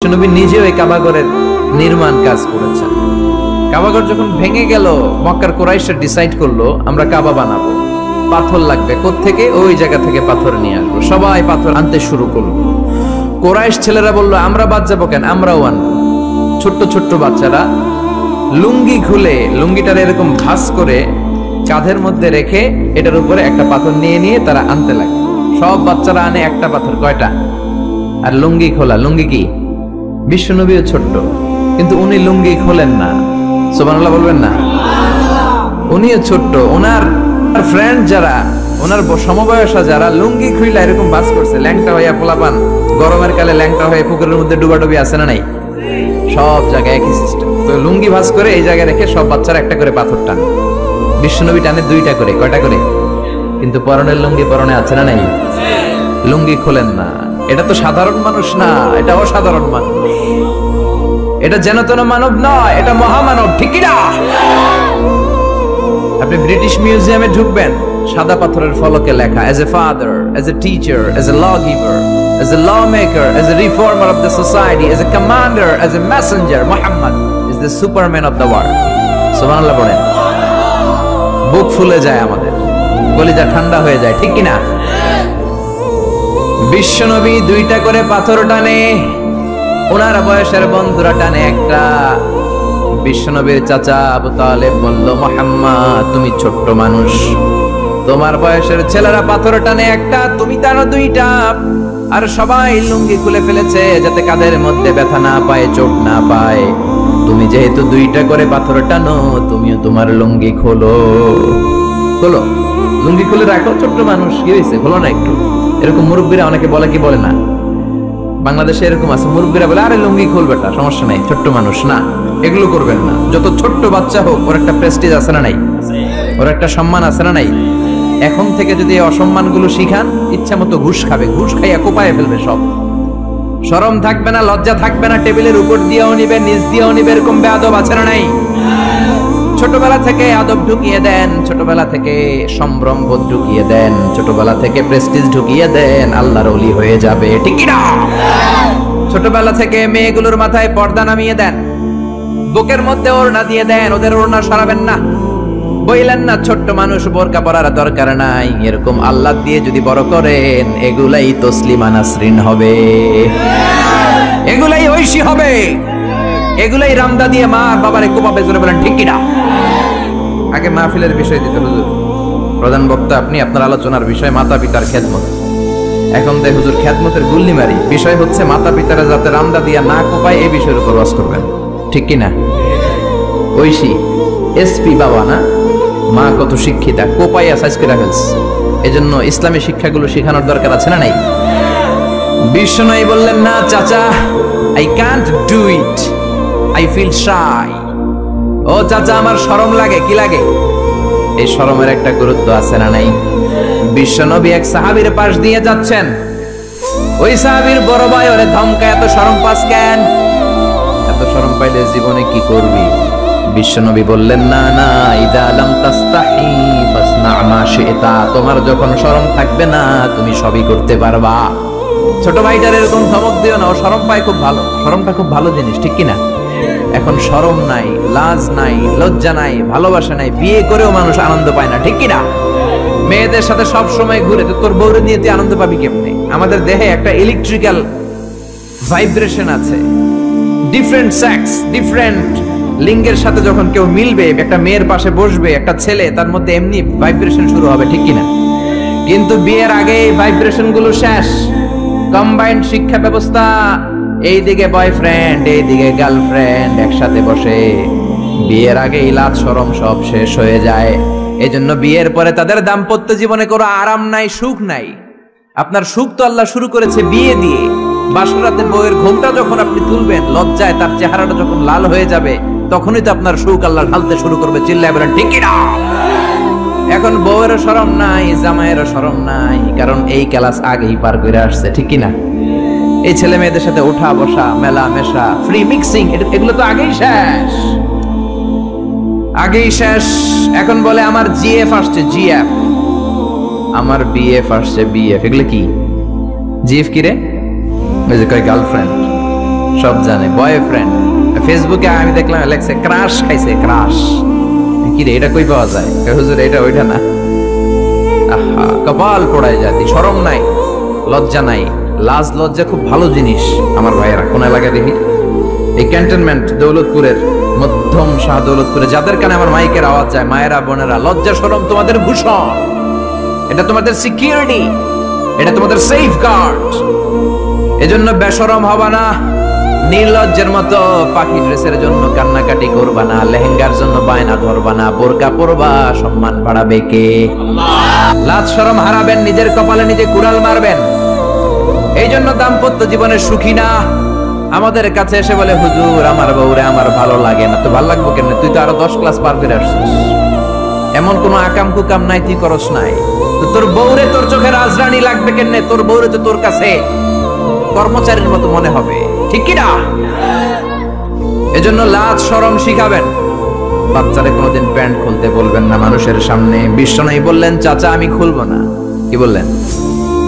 বিশ্বনবী নিজেও এই কাবাগরের নির্মাণ কাজ করেছেন। কাবাগর যখন ভেঙে গেল, মক্কার কুরাইশরা ডিসাইড করলো আমরা কাবা বানাবো, পাথর লাগবে কোত্থেকে, ওই জায়গা থেকে পাথর নিয়ে আসবো। সবাই পাথর আনতে শুরু করলো। কুরাইশ ছেলেরা বললো আমরা বাদ যাবো কেন, আমরাও আনবো। ছোট্ট ছোট্ট বাচ্চারা লুঙ্গি খুলে, লুঙ্গিটার এরকম ভাঁজ করে কাঁধের মধ্যে রেখে এটার উপরে একটা পাথর নিয়ে নিয়ে তারা আনতে লাগে। সব বাচ্চারা আনে একটা পাথর, কয়টা? আর লুঙ্গি খোলা। লুঙ্গি কি? বিশ্বনবীও ছোট্ট, কিন্তু উনি লুঙ্গি খোলেন না। সুবহানাল্লাহ বলবেন না? উনিও ছোট্ট, ওনার ফ্রেন্ড যারা, ওনার সমবয়সা যারা লুঙ্গি খুইলা এরকম বাস করছে, ল্যাংটা হইয়া পোলাপান গরমের কালে ল্যাংটা হয়ে পুকুরের মধ্যে ডুবাডুবি আছে না নাই? সব জায়গায় একই সিস্টেম। তো লুঙ্গি ভাঁজ করে এই জায়গায় রেখে সব বাচ্চারা একটা করে পাথর টানে। বিশ্বনবী টানে দুইটা করে, কয়টা করে? কিন্তু পরনের লুঙ্গি পরনে আছে না নাই? লুঙ্গি খোলেন না। এটা তো সাধারণ মানুষ না, এটা অসাধারণ মানুষ। এটা যেন তেন মানব নয়, এটা মহামানব, ঠিক কি না? আপনি ব্রিটিশ মিউজিয়ামে ঢুকবেন, সাদা পাথরের ফলকে লেখা as a father, as a teacher, as a lawgiver, as a lawmaker, as a reformer of the society, as a commander, as a messenger, Muhammad is the superman of the world. সুবহানাল্লাহ পড়েন। বুক ফুলে যায় আমাদের, কলিজা ঠান্ডা হয়ে যায়, ঠিক কি না? বিশ্বনবী দুইটা করে পাথর টানে, ওনার বয়সের বন্ধুরা টানে একটা। বিশ্বনবীর চাচা আবু তালেব বলল, মুহাম্মদ তুমি ছোট্ট মানুষ, তোমার বয়সের ছেলেরা পাথর টানে একটা, তুমি টানো দুইটা। আর সবাই লুঙ্গি খুলে ফেলেছে যাতে কাঁধের মধ্যে ব্যথা না পায়, চোট না পায়। তুমি যেহেতু দুইটা করে পাথর টানো, তুমিও তোমার লুঙ্গি খোলো। খোলো, লুঙ্গি খুলে রাখো, ছোট্ট মানুষ, কি হয়েছে, খোলো না একটু। এরকম মুরব্বীরা অনেকে বলে, কি বলে না? বাংলাদেশে এরকম আছে, মুরব্বীরা বলে আরে লুঙ্গি খুলবে, সমস্যা নাই, ছোট্ট মানুষ না। এগুলো করবেন না। যত ছোট্ট বাচ্চা হোক, ওর একটা প্রেস্টিজ আছে না নাই? ওর একটা সম্মান আছে না নাই? এখন থেকে যদি এই অসম্মানগুলো শিখান, ইচ্ছা মতো ঘুষ খাবে, ঘুষ খাইয়া কোপায় ফেলবে সব। শরম থাকবে না, লজ্জা থাকবে না, টেবিলের উপর দিয়েও নিবে, নিচ দিয়েও নিবে, এরকম বেয়াদব আছে না নাই? ছোটবেলা থেকে আদব ঢুকিয়ে দেন, ছোটবেলা থেকে সম্ভ্রম বোধ ঢুকিয়ে দেন, ছোটবেলা থেকে প্রেস্টিজ ঢুকিয়ে দেন, আল্লাহর ওলি হয়ে যাবে, ঠিক কি না? ছোটবেলা থেকে মেয়েগুলোর মাথায় পর্দা নামিয়ে দেন, বুকের মধ্যে ওড়না দিয়ে দেন, ওদের ওড়না সরাবেন না। বইলেন না ছোট্ট মানুষ, বোরকা পরার দরকার নাই, এরকম আল্লাহ দিয়ে যদি বড় করেন, এগুলাই তসলিমা নাসরিন হবে, এগুলাই ঐশী হবে, এগুলাই রামদা দিয়ে মা বাবার কোপাবে, জোরে বলেন ঠিক কি না? আগে মাহফিলের বিষয় দিতে হুজুর, প্রধান বক্তা আপনি, আপনার আলোচনার বিষয় মাতা পিতার খেদমত। এখন দেখ হুজুর, খেদমতের গুল্লি মারি, বিষয় হচ্ছে মাতা পিতারা যাতে রামদা দিয়া না কোপায়, এই বিষয়ের উপর ওয়াজ করবেন, ঠিক কি না? ঐশী এসপি বাবা না, মা কত শিক্ষিতা, কোপাইয়া সাইজ করে ফেলছে। এজন্য ইসলামী শিক্ষাগুলো শেখানোর দরকার আছে না নাই? বিশ্বনবী বললেন না চাচা, I can't do it, I feel shy. ও চাচা, আমার শরম লাগে। কি লাগে? এই শরমের একটা গুরুত্ব আছে না নাই? বিশ্বনবী এক সাহাবীর পাশ দিয়ে যাচ্ছেন, ওই সাহাবীর বড় ভাই ওরে ধমকায়, এত শরম পাস কেন? এত শরম পাইলে জীবনে কি করবি? বিশ্বনবী বললেন না না, ইযা লাম তাস্তাহি ফাসনা মা শি'তা, তোমার যখন শরম থাকবে না, তুমি সবই করতে পারবা। ছোট ভাইটার এরকম ধমক দিও না, ও শরম পায় খুব ভালো, শরমটা খুব ভালো জিনিস, ঠিক কি না? এখন শরম নাই, লাজ নাই, লজ্জা নাই, ভালোবাসা নাই, বিয়ে করেও মানুষ আনন্দ পায় না, ঠিক কি না? মেয়েদের সাথে সব সময় ঘুরে, তো তোর বউরে নিয়ে তুই আনন্দ পাবি কেমনে? আমাদের দেহে একটা ইলেকট্রিক্যাল ভাইব্রেশন আছে, ডিফারেন্ট সেক্স, ডিফারেন্ট লিঙ্গের সাথে যখন কেউ মিলবে, একটা মেয়ের পাশে বসবে একটা ছেলে, তার মধ্যে এমনি ভাইব্রেশন শুরু হবে, ঠিক কিনা? কিন্তু বিয়ের আগে এই ভাইব্রেশন গুলো শেষ। কম্বাইন্ড শিক্ষা ব্যবস্থা, এইদিকে বয়ফ্রেন্ড, এইদিকে গার্লফ্রেন্ড একসাথে বসে, বিয়ের আগে লাজ শরম সব শেষ হয়ে যায়। এজন্য বিয়ের পরে তাদের দাম্পত্য জীবনে কোনো আরাম নাই, সুখ নাই। আপনার সুখ তো আল্লাহ শুরু করেছে বিয়ে দিয়ে। বাসরাতে বউয়ের ঘুমটা যখন আপনি তুলবেন, লজ্জায় তার চেহারাটা যখন লাল হয়ে যাবে, তখনই তো আপনার সুখ আল্লাহ ঢালতে শুরু করবে, চিল্লায় বলেন ঠিক কি না? এখন বউয়েরও শরম নাই, জামাইয়েরও শরম নাই, কারণ এই ক্লাস আগেই পার করে আসছে, ঠিক কি না? এই ছেলে মেয়েদের সাথে ওঠা বসা, মেলা মেশা, ফ্রি মিক্সিং, এগুলো তো আগেই শেষ, আগেই শেষ। এখন বলে আমার জিএফ আসছে, জিএফ, আমার বিএফ আসছে, বিএফ। এগুলো কি? জিএফ কি রে? ওই যে কয় গার্লফ্রেন্ড। সব জানে। বয়ফ্রেন্ড ফেসবুকে আমি দেখলাম লেখছে ক্রাশ খাইছে, ক্রাশ। কি রে, এটা কই পাওয়া যায়? হুজুর এটা ওইটা না। আহা, কপাল পোড়ায় জাতি, শরম নাই, লজ্জা নাই। লাজ লজ্জা খুব ভালো জিনিস আমার ভাইয়েরা। কোন এলাকায় দেখি এই ক্যান্টনমেন্ট দৌলতপুরের মধ্যম শাহ দৌলতপুরে যাদের কানে আমার মাইকের আওয়াজ যায়, মায়েরা বোনেরা, লজ্জা শরম তোমাদের ভূষণ, এটা তোমাদের সিকিউরিটি, এটা তোমাদের সেফ গার্ড। এজন্য বেশরম হবা না, নির্লজ্জের মতো পাখি ড্রেসের জন্য কান্নাকাটি করবা না, লেহেঙ্গার জন্য বায়না ধরবা না, বোরকা পরবা, সম্মান বাড়াবে কে? লাজ শরম হারাবেন, নিজের কপালে নিজে কুড়াল মারবেন। এই জন্য দাম্পত্য জীবনে সুখী না। আমাদের কাছে এসে বলে, হুজুর আমার বউরে আমার ভালো লাগে না। তো ভালো লাগবো কেন? তুই তো আরো 10 ক্লাস পার করে আসছিস, এমন কোন আকাম কুকাম নাই, তুই করস নাই। তো তোর বউরে তোর চোখে রাজরানী লাগবে কেন? তোর বউরে তো তোর কাছে কর্মচারীর মতো মনে হবে, ঠিক কি না? এজন্য লাজ শরম শিখাবেন। বাচ্চারে কোনোদিন প্যান্ট খুলতে বলবেন না মানুষের সামনে। বিশ্বনবী বললেন, চাচা আমি খুলবো না। কি বললেন?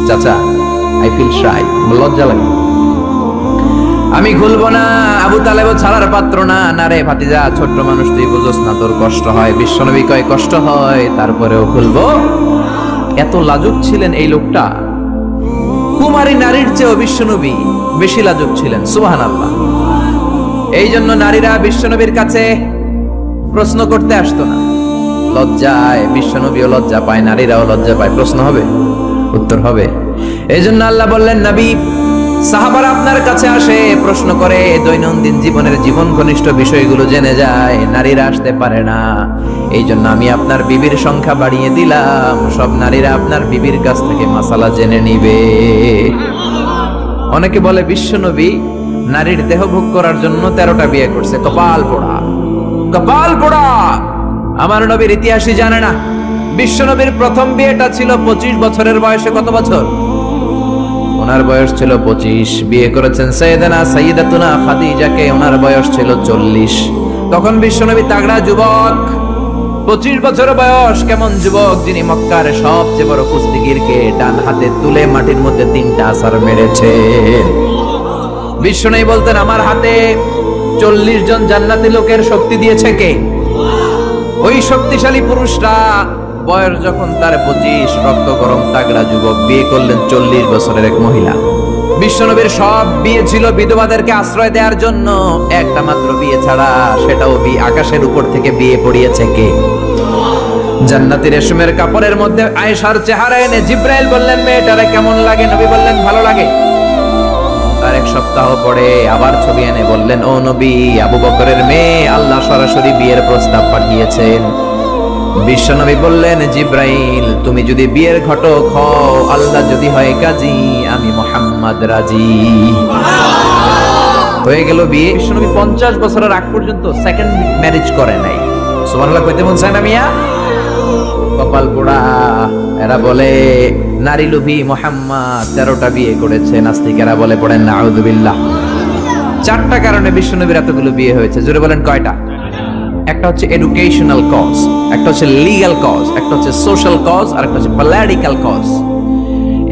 চাচা আই ফিল শাই, লজ্জা লাগে, আমি খুলবো না। আবু তালেবও ছাড়ার পাত্র না। না রে ভাতিজা, ছোট্ট মানুষ, তুই বুঝোস না, তোর কষ্ট হয়। বিশ্বনবী কয় কষ্ট হয়, তারপরেও খুলবো। এত লাজুক ছিলেন এই লোকটা। কুমারী নারীর চেয়েও বিশ্বনবী বেশি লাজুক ছিলেন, সুবহানাল্লাহ। এই জন্য নারীরা বিশ্বনবীর কাছে প্রশ্ন করতে আসতো না, লজ্জায়। বিশ্বনবীও লজ্জা পায়, নারীরাও লজ্জা পায়। প্রশ্ন হবে, উত্তর হবে। এই জন্য আল্লাহ বললেন, নবী সাহাবারা আপনার কাছে আসে, প্রশ্ন করে, দৈনন্দিন জীবনের জীবন ঘনিষ্ঠ বিষয়গুলো জেনে যায়, নারীরা আসতে পারে না। এই জন্য আমি আপনার বিবির সংখ্যা বাড়িয়ে দিলাম, সব নারীরা আপনার বিবির কাছ থেকে মাসালা জেনে নিবে। অনেকে বলে বিশ্বনবী নারীর দেহ ভোগ করার জন্য 13টা বিয়ে করছে। কপাল পোড়া, কপাল পোড়া। আমার নবীর ইতিহাসই জানে না। বিশ্বনবীর প্রথম বিয়েটা ছিল 25 বছরের বয়সে। কত বছর? ওনার বয়স ছিল 25। বিয়ে করেছেন সাইয়্যিদাতুনা খাদিজাকে, ওনার বয়স ছিল 40। তখন বিশ্বনবী তাগড়া যুবক, 25 বছর বয়স। কেমন যুবক? যিনি মক্কার সবচেয়ে বড় কুস্তিগিরকে ডান হাতে তুলে মাটির মধ্যে 3টা আছাড় মেরেছে। বিশ্বনবী বলতেন, আমার হাতে 40 জন জান্নাতি লোকের শক্তি দিয়েছে কে? ওই শক্তিশালী পুরুষরা। বয়স যখন তার 25, রক্ত গরম তাগড়া যুবক, বিয়ে করলেন 40 বছরের এক মহিলা। বিশ্বনবীর সব বিয়ে ছিল বিধবাদেরকে আশ্রয় দেওয়ার জন্য। একটা মাত্র বিয়ে ছাড়া, সেটাও আকাশের উপর থেকে বিয়ে পড়িয়েছে কে? জান্নাতি রেশমের কাপড়ের মধ্যে আয়েশার চেহারা এনে জিব্রাইল বললেন, মেয়েটারে কেমন লাগে? নবী বললেন, ভালো লাগে। আর এক সপ্তাহ পরে আবার ছবি এনে বললেন, ও নবী, আবু বকরের মেয়ে, আল্লাহ সরাসরি বিয়ের প্রস্তাব পাঠিয়েছেন। বিশ্বনবী বললেন, জিব্রাইল তুমি যদি বিয়ের ঘটক হও, আল্লাহ যদি হয় কাজী, আমি মুহাম্মদ রাজি। হয়ে গেল বিয়ে। বিশ্বনবী 50 বছরের আগ পর্যন্ত সেকেন্ড ম্যারেজ করে নাই। সুবহানাল্লাহ কইতে মন চায় না মিয়া? কপাল পোড়া। এরা বলে নারী লোভী মুহাম্মদ 13টা বিয়ে করেছে। নাস্তিকেরা বলে পড়েন নাউযুবিল্লাহ। 4টা কারণে বিশ্বনবীর এতগুলো বিয়ে হয়েছে। জোরে বলেন কয়টা? একটা হচ্ছে এডুকেশনাল কজ, একটা হচ্ছে লিগ্যাল কজ, একটা হচ্ছে সোশ্যাল কজ, আর একটা হচ্ছে পলিটিক্যাল কজ।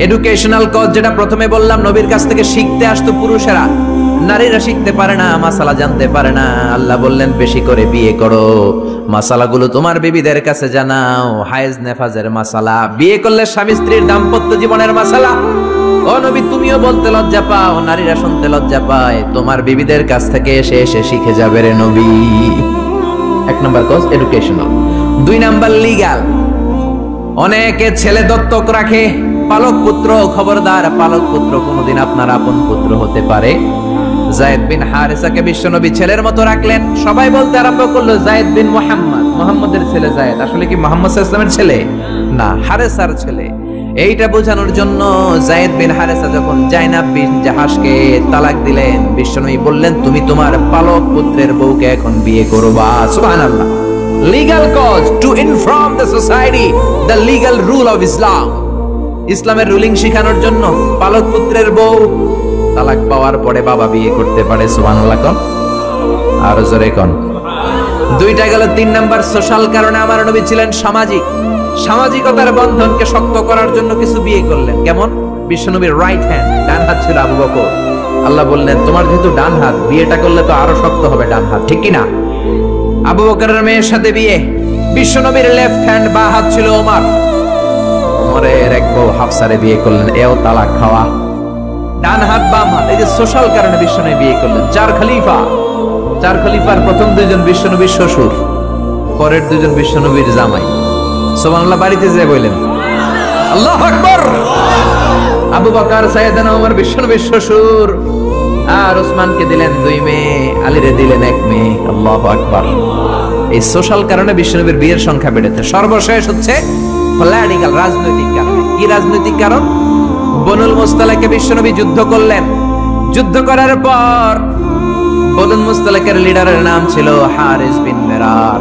এডুকেশনাল কজ যেটা প্রথমে বললাম, নবীর কাছ থেকে শিখতে আসতো পুরুষেরা, নারীরা শিখতে পারে না, মাসালা জানতে পারে না। আল্লাহ বললেন, বেশি করে বিয়ে করো, মাসালাগুলো তোমার বিবিদের কাছে জানাও। হায়েজ নেফাজের মাসালা, বিয়ে করলে স্বামী স্ত্রীর দাম্পত্য জীবনের মাসালা। ও নবী, তুমিও বলতে লজ্জা পাও, নারীরা শুনতে লজ্জা পায়, তোমার বিবিদের কাছ থেকে এসে এসে শিখে যাবে রে নবী। 1 নম্বর কজ এডুকেশনাল। 2 number legal. অনেকে ছেলে দত্তক রাখে, পালক পুত্র। খবরদার, পালক পুত্র কোনদিন আপনার আপন পুত্র হতে পারে। যায়েদ বিন হারেসাকে বিশ্বনবী ছেলের মতো রাখলেন। সবাই বলতে আরম্ভ করলো, যায়েদ বিন মুহাম্মদ, মুহাম্মদের ছেলে যায়েদ। আসলে কি মুহাম্মদ সাল্লাল্লাহু আলাইহি ওয়াসাল্লামের ছেলে না, হারেসার ছেলে। এইটা বোঝানোর জন্য যায়েদ বিন হারেসা যখন জাইনাব বিন জাহাশকে তালাক দিলেন, বিশ্বনবী বললেন, তুমি তোমার পালক পুত্রের বউকে এখন বিয়ে করবা। সুবহানাল্লাহ। Legal cause, to inform the society the legal rule of Islam. ইসলামের রুলিং শেখানোর জন্য পালক পুত্রের বউ তালাক পাওয়ার পরে বাবা বিয়ে করতে পারে। সুবহানাল্লাহ কোন? আর জোরে কোন? 2টা গেল। 3 নাম্বার সোশ্যাল কারণে আমার নবী ছিলেন সামাজিক। সামাজিকতার বন্ধনকে শক্ত করার জন্য কিছু বিয়ে করলেন। কেমন? বিশ্বনবীর রাইট হ্যান্ড, ডান হাত ছিল আবু বকর। আল্লাহ বললেন তোমার যেহেতু ডান হাত, বিয়েটা করলে তো আরো শক্ত হবে ডান হাত, ঠিক কি না? আবু বকরের মেয়ের সাথে বিয়ে। বিশ্বনবীর লেফট হ্যান্ড বা হাত ছিল ওমর। ওমরের এক বউ হাফসারে বিয়ে করলেন, এও তালাক খাওয়া। ডান হাত বাম হাত, এই যে সোশ্যাল কারণে বিশ্বনবী বিয়ে করলেন। চার খলিফার প্রথম দুইজন বিশ্বনবীর শ্বশুর, পরের দুইজন বিশ্বনবীর জামাই। সুবহানাল্লাহ বাড়িতে যে বললেন আল্লাহু আকবার। আবু বকর সাইয়েদনা ওমর বিশ্বনবীর শ্বশুর, আর ওসমানকে দিলেন দুই মেয়ে, আলীরে দিলেন এক মেয়ে। আল্লাহু আকবার। এই সোশ্যাল কারণে বিশ্বনবীর বিয়ের সংখ্যা বেড়েছে। সর্বশেষ হচ্ছে পলিটিক্যাল, রাজনৈতিক কারণে। কি রাজনৈতিক কারণ? বনুল মুস্তালাকে বিশ্বনবী যুদ্ধ করলেন। যুদ্ধ করার পর বনুল মুস্তালাকের লিডারের নাম ছিল হারিস বিন মেরার।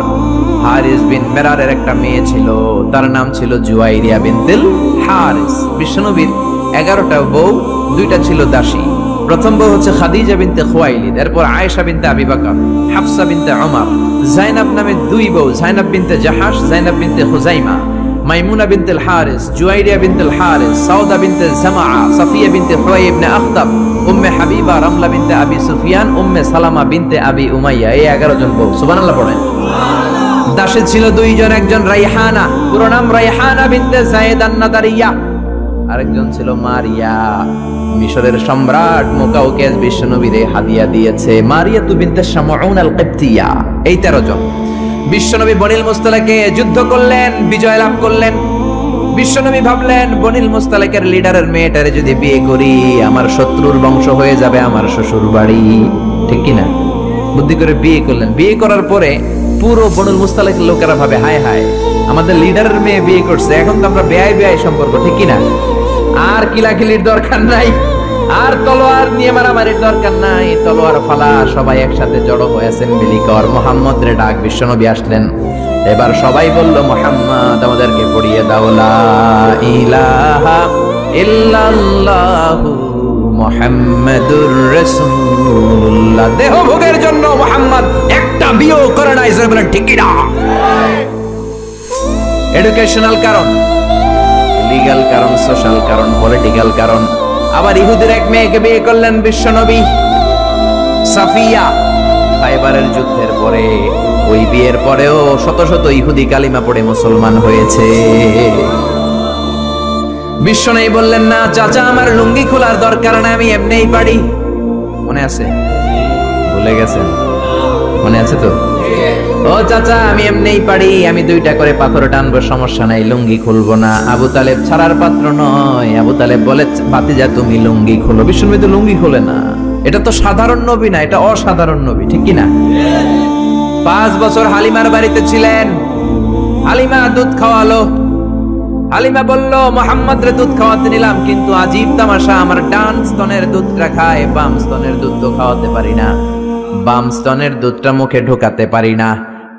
হারিস বিন মেরারের একটা মেয়ে ছিল, তার নাম ছিল জুয়াইরিয়া বিনতুল হারিস। বিশ্বনবীর 11টা বউ, 2টা ছিল দাসী। প্রথম বউ হচ্ছে খাদিজা বিনতে খুয়াইলিদ, এরপর আয়েশা বিনতে আবি বকর, হাফসা বিনতে ওমর, জাইনাব নামে 2 বউ, জাইনাব বিনতে জাহাশ, জাইনাব বিনতে খুজাইমা, মাইমুনা বিনতুল হারিস, জুয়াইরিয়া বিনতুল হারিস, সাউদা বিনতে জামাআ, সাফিয়া বিনতে হুয়াই ইবনে আখতাব, উম্মে হাবিবা, রামলা বিনতে আবি সুফিয়ান, উম্মে সালামা বিনতে আবি উমাইয়া। এই 11 জন বউ। সুবহানাল্লাহ পড়েন। দাসে ছিল 2 জন, একজন রাইহানা, পুরো নাম রাইহানা বিনতে যায়েদ আন-নাদারিয়া, আরেকজন ছিল মারিয়া। মিশরের সম্রাট মুকাউকেস বিশ্বনবীরে হাদিয়া দিয়েছে। মারিয়া তু বিনতে শামউন আল-কিবতিয়া। এই 13 জন। বিশ্বনবী বনিল মুস্তালাকে যুদ্ধ করলেন, বিজয় লাভ করলেন। বিশ্বনবী ভাবলেন বনিল মুস্তালাকের লিডারের মেয়েটারে যদি বিয়ে করি, আমার শত্রুর বংশ হয়ে যাবে আমার শ্বশুর বাড়ি, ঠিক কি না? বুদ্ধি করে বিয়ে করলেন। বিয়ে করার পরে পুরো বনুল মুস্তালাকের লোকেরা ভাবে হায় হায়, আমাদের লিডারের মেয়ে বিয়ে করছে, এখন তো আমরা বেয়াই সম্পর্ক, ঠিক কি না? আর কিলাকিলির দরকার নাই, আর তলোয়ার নিয়ে মারামারির দরকার নাই। তলোয়ার ফালা, সবাই একসাথে জড়ো হয়ে অ্যাসেম্বলি কর। মুহাম্মদ রে ডাক। বিশ্বনবী আসলেন। এবার সবাই বলল মুহাম্মদ আমাদেরকে পড়িয়ে দাও লা ইলাহা ইল্লাল্লাহু মুহাম্মাদুর রাসূলুল্লাহ। দেহ ভোগের জন্য মুহাম্মদ একটা বিয়ে করে নাই, জোরে বলেন ঠিক কি না? এডুকেশনাল কারণ, লিগ্যাল কারণ, সোশ্যাল কারণ, পলিটিক্যাল কারণ। আবার ইহুদির এক মেয়েকে বিয়ে করলেন বিশ্বনবী, সাফিয়া। খায়বারের যুদ্ধের পরে, ওই বিয়ের পরেও শত শত ইহুদি কালিমা পড়ে মুসলমান হয়েছে। বিশ্বনবী বললেন না চাচা, আমার লুঙ্গি খোলার দরকার না, আমি এমনিই পারি। মনে আছে? ভুলে গেছেন? মনে আছে তো? ও চাচা, আমি এমনিই পারি, আমি 2টা করে পাথর টানবো, সমস্যা নাই, লুঙ্গি খুলবো না। আবু তালেব ছাড়ার পাত্র নয়। আবু তালেব বলে ভাতিজা তুমি লুঙ্গি খোলো। বিশ্বনবী তো লুঙ্গি খোলে না। এটা তো সাধারণ নবী না, এটা অসাধারণ নবী, ঠিক কি না? 5 বছর হালিমার বাড়িতে ছিলেন। হালিমা দুধ খাওয়ালো। হালিমা বলল মুহাম্মদ রে দুধ খাওয়াতে নিলাম, কিন্তু আজীব তামাশা, আমার ডান স্তনের দুধটা খায়, বাম স্তনের দুধ তো খাওয়াতে পারি না। বাম স্তনের দুধটা মুখে ঢোকাতে পারি না।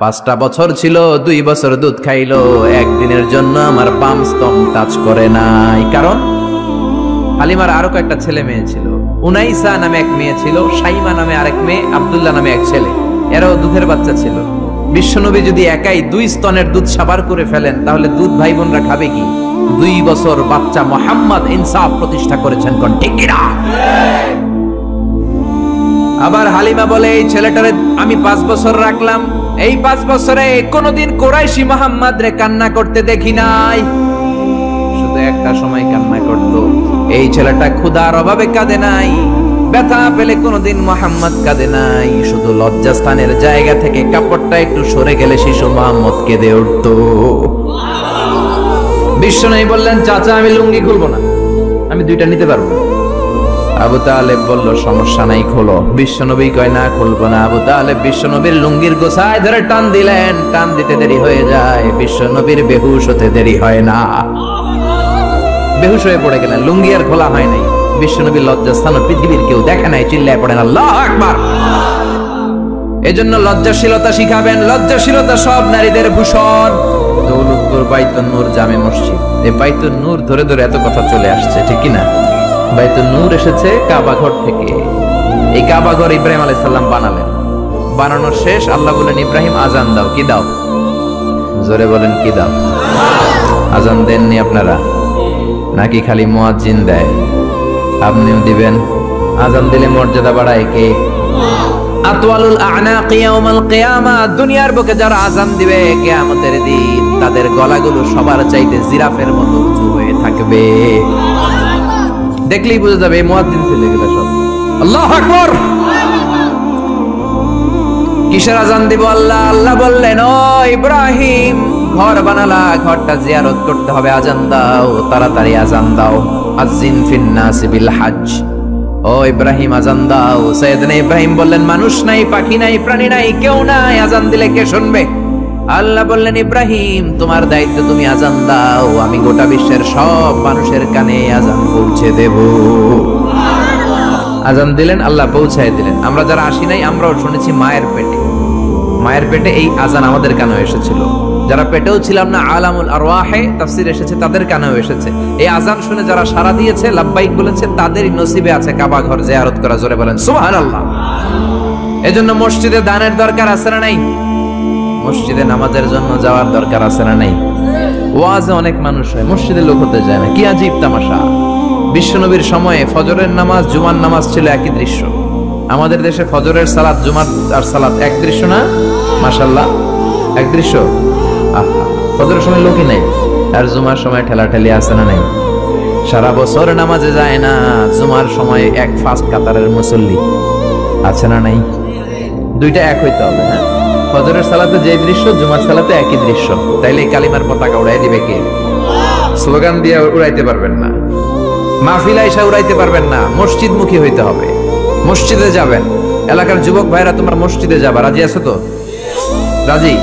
5টা বছর ছিল, 2 বছর দুধ খাইলো, একদিনের জন্য আমার বাম স্তন টাচ করে নাই। কারণ হালিমার আরো কয়েকটা ছেলে মেয়ে ছিল। উনাইসা নামে এক মেয়ে ছিল, শাইমা নামে আরেক মেয়ে, আব্দুল্লাহ নামে এক ছেলে। এরাও দুধের বাচ্চা ছিল। বিশ্বনবী যদি একাই 2 স্তনের দুধ সাবার করে ফেলেন, তাহলে দুধ ভাই বোনরা খাবে কি? 2 বছর বাচ্চা মুহাম্মদ ইনসাফ প্রতিষ্ঠা করেছেন, কোন ঠিক কি না? আবার হালিমা বলে এই ছেলেটারে আমি 5 বছর রাখলাম, এই 5 বছরে কোনোদিন কুরাইশি মুহাম্মদ রে কান্না করতে দেখি নাই। শুধু একটা সময় কান্না করত। এই ছেলেটা ক্ষুধার অভাবে কাঁদে নাই, ব্যথা পেলে কোনোদিন মুহাম্মদ কাঁদে নাই। শুধু লজ্জাস্থানের জায়গা থেকে কাপড়টা একটু সরে গেলে শিশু মুহাম্মদ কেঁদে উঠত। বিশ্বনবী বললেন চাচা আমি লুঙ্গি খুলবো না, আমি 2টা নিতে পারবো। আবু তালেব বলল সমস্যা নাই, খোলো। বিশ্বনবী কয় না খুলবো না। আবু তালেব বিশ্বনবীর লুঙ্গির গোছায় ধরে টান দিলেন। টান দিতে দেরি হয়ে যায়, বিশ্বনবীর বেহুশ হতে দেরি হয় না। বেহুশ হয়ে পড়ে গেলেন, লুঙ্গি আর খোলা হয় নাই। বিশ্বনবীর লজ্জাস্থান পৃথিবীর কেউ দেখে নাই, চিল্লায় পড়েন আল্লাহু আকবার। এজন্য লজ্জাশীলতা শিখাবেন। লজ্জাশীলতা সব নারীদের ভূষণ। দৌলতপুর বাইতুন নূর জামে মসজিদ, এই বাইতুন নূর ধরে ধরে এত কথা চলে আসছে, ঠিক কি না? বাইতুন নূর এসেছে কাবা ঘর থেকে। এই কাবা ঘর ইব্রাহিম আলাইহিস সালাম বানালেন। বানানোর শেষ আল্লাহ বলেন ইব্রাহিম আজান দাও। কি দাও? জোরে বলেন কি দাও? আজান দেননি আপনারা নাকি খালি মুয়াজ্জিন দেয়? আপনিও দিবেন, আজান দিলে মর্যাদা বাড়ায় কে? আতওয়ালুল আ'নাক ইয়াউমাল কিয়ামাহ, দুনিয়ার বুকে যারা আজান দিবে কিয়ামতের দিন তাদের গলাগুলো সবার চাইতে জিরাফের মতো উঁচু হয়ে থাকবে। দেখলেই বুঝা যাবে এই মুয়াজ্জিন ছেলেগুলো সব। আল্লাহু আকবার। কিসের আজান দিব? আল্লাহ আল্লাহ বললেন, ও ইব্রাহিম, ঘর বানালা, ঘরটা জিয়ারত করতে হবে, আজান দাও, তাড়াতাড়ি আজান দাও। আযিন ফিন নাস বিল হজ, ও ইব্রাহিম আজান দাও। সাইয়েদনা ইব্রাহিম বললেন, মানুষ নাই, পাখি নাই, প্রাণী নাই, কেউ নাই, আজান দিলে কে শুনবে? আল্লাহ বললেন, ইব্রাহিম তোমার দায়িত্ব, তুমি আজান দাও, আমি গোটা বিশ্বের সব মানুষের কানে আজান পৌঁছে দেব। আজান দিলেন, আল্লাহ পৌঁছায় দিলেন। আমরা যারা আসি নাই আমরাও শুনেছি মায়ের পেটে, মায়ের পেটে এই আজান আমাদের কানেও এসেছিল। যারা পেটেও ছিলাম না, আলামুল আরওয়াহে তাফসীর এসেছে, তাদের কানেও এসেছে। এই আজান শুনে যারা সাড়া দিয়েছে, লাব্বাইক বলেছে, তাদেরই নসিবে আছে কাবা ঘর জিয়ারত করা। জোরে বলেন সুবহানাল্লাহ। এজন্য মসজিদে দানের দরকার আছে না নাই? মসজিদে নামাজের জন্য যাওয়ার দরকার আছে না নাই? ওয়াজে অনেক মানুষ হয়, মসজিদে লোক হতে যায় না, কি আজীব তামাশা। বিশ্বনবীর সময়ে ফজরের নামাজ জুমার নামাজ ছিল একই দৃশ্য। আমাদের দেশে ফজরের সালাত জুমার আর সালাত এক দৃশ্য না? মাশাআল্লাহ, এক দৃশ্য। ফজরের সময় লোকই নাই, আর জুমার সময় ঠেলাঠেলি আছে না নাই? সারা বছর নামাজে যায় না, জুমার সময় এক ফার্স্ট কাতারের মুসল্লি আছে না নাই? দুইটা এক হইতে হবে। হ্যাঁ, ফজরের সালাতে যে দৃশ্য, জুমার সালাতে একই দৃশ্য। তাইলে কালিমার পতাকা উড়াই দিবে কে? স্লোগান দিয়ে উড়াইতে পারবেন না, মাহফিলে এসে উড়াইতে পারবেন না। মসজিদমুখী হইতে হবে, মসজিদে যাবেন। এলাকার যুবক ভাইরা তোমরা মসজিদে যাবা, রাজি আছো তো? রাজি?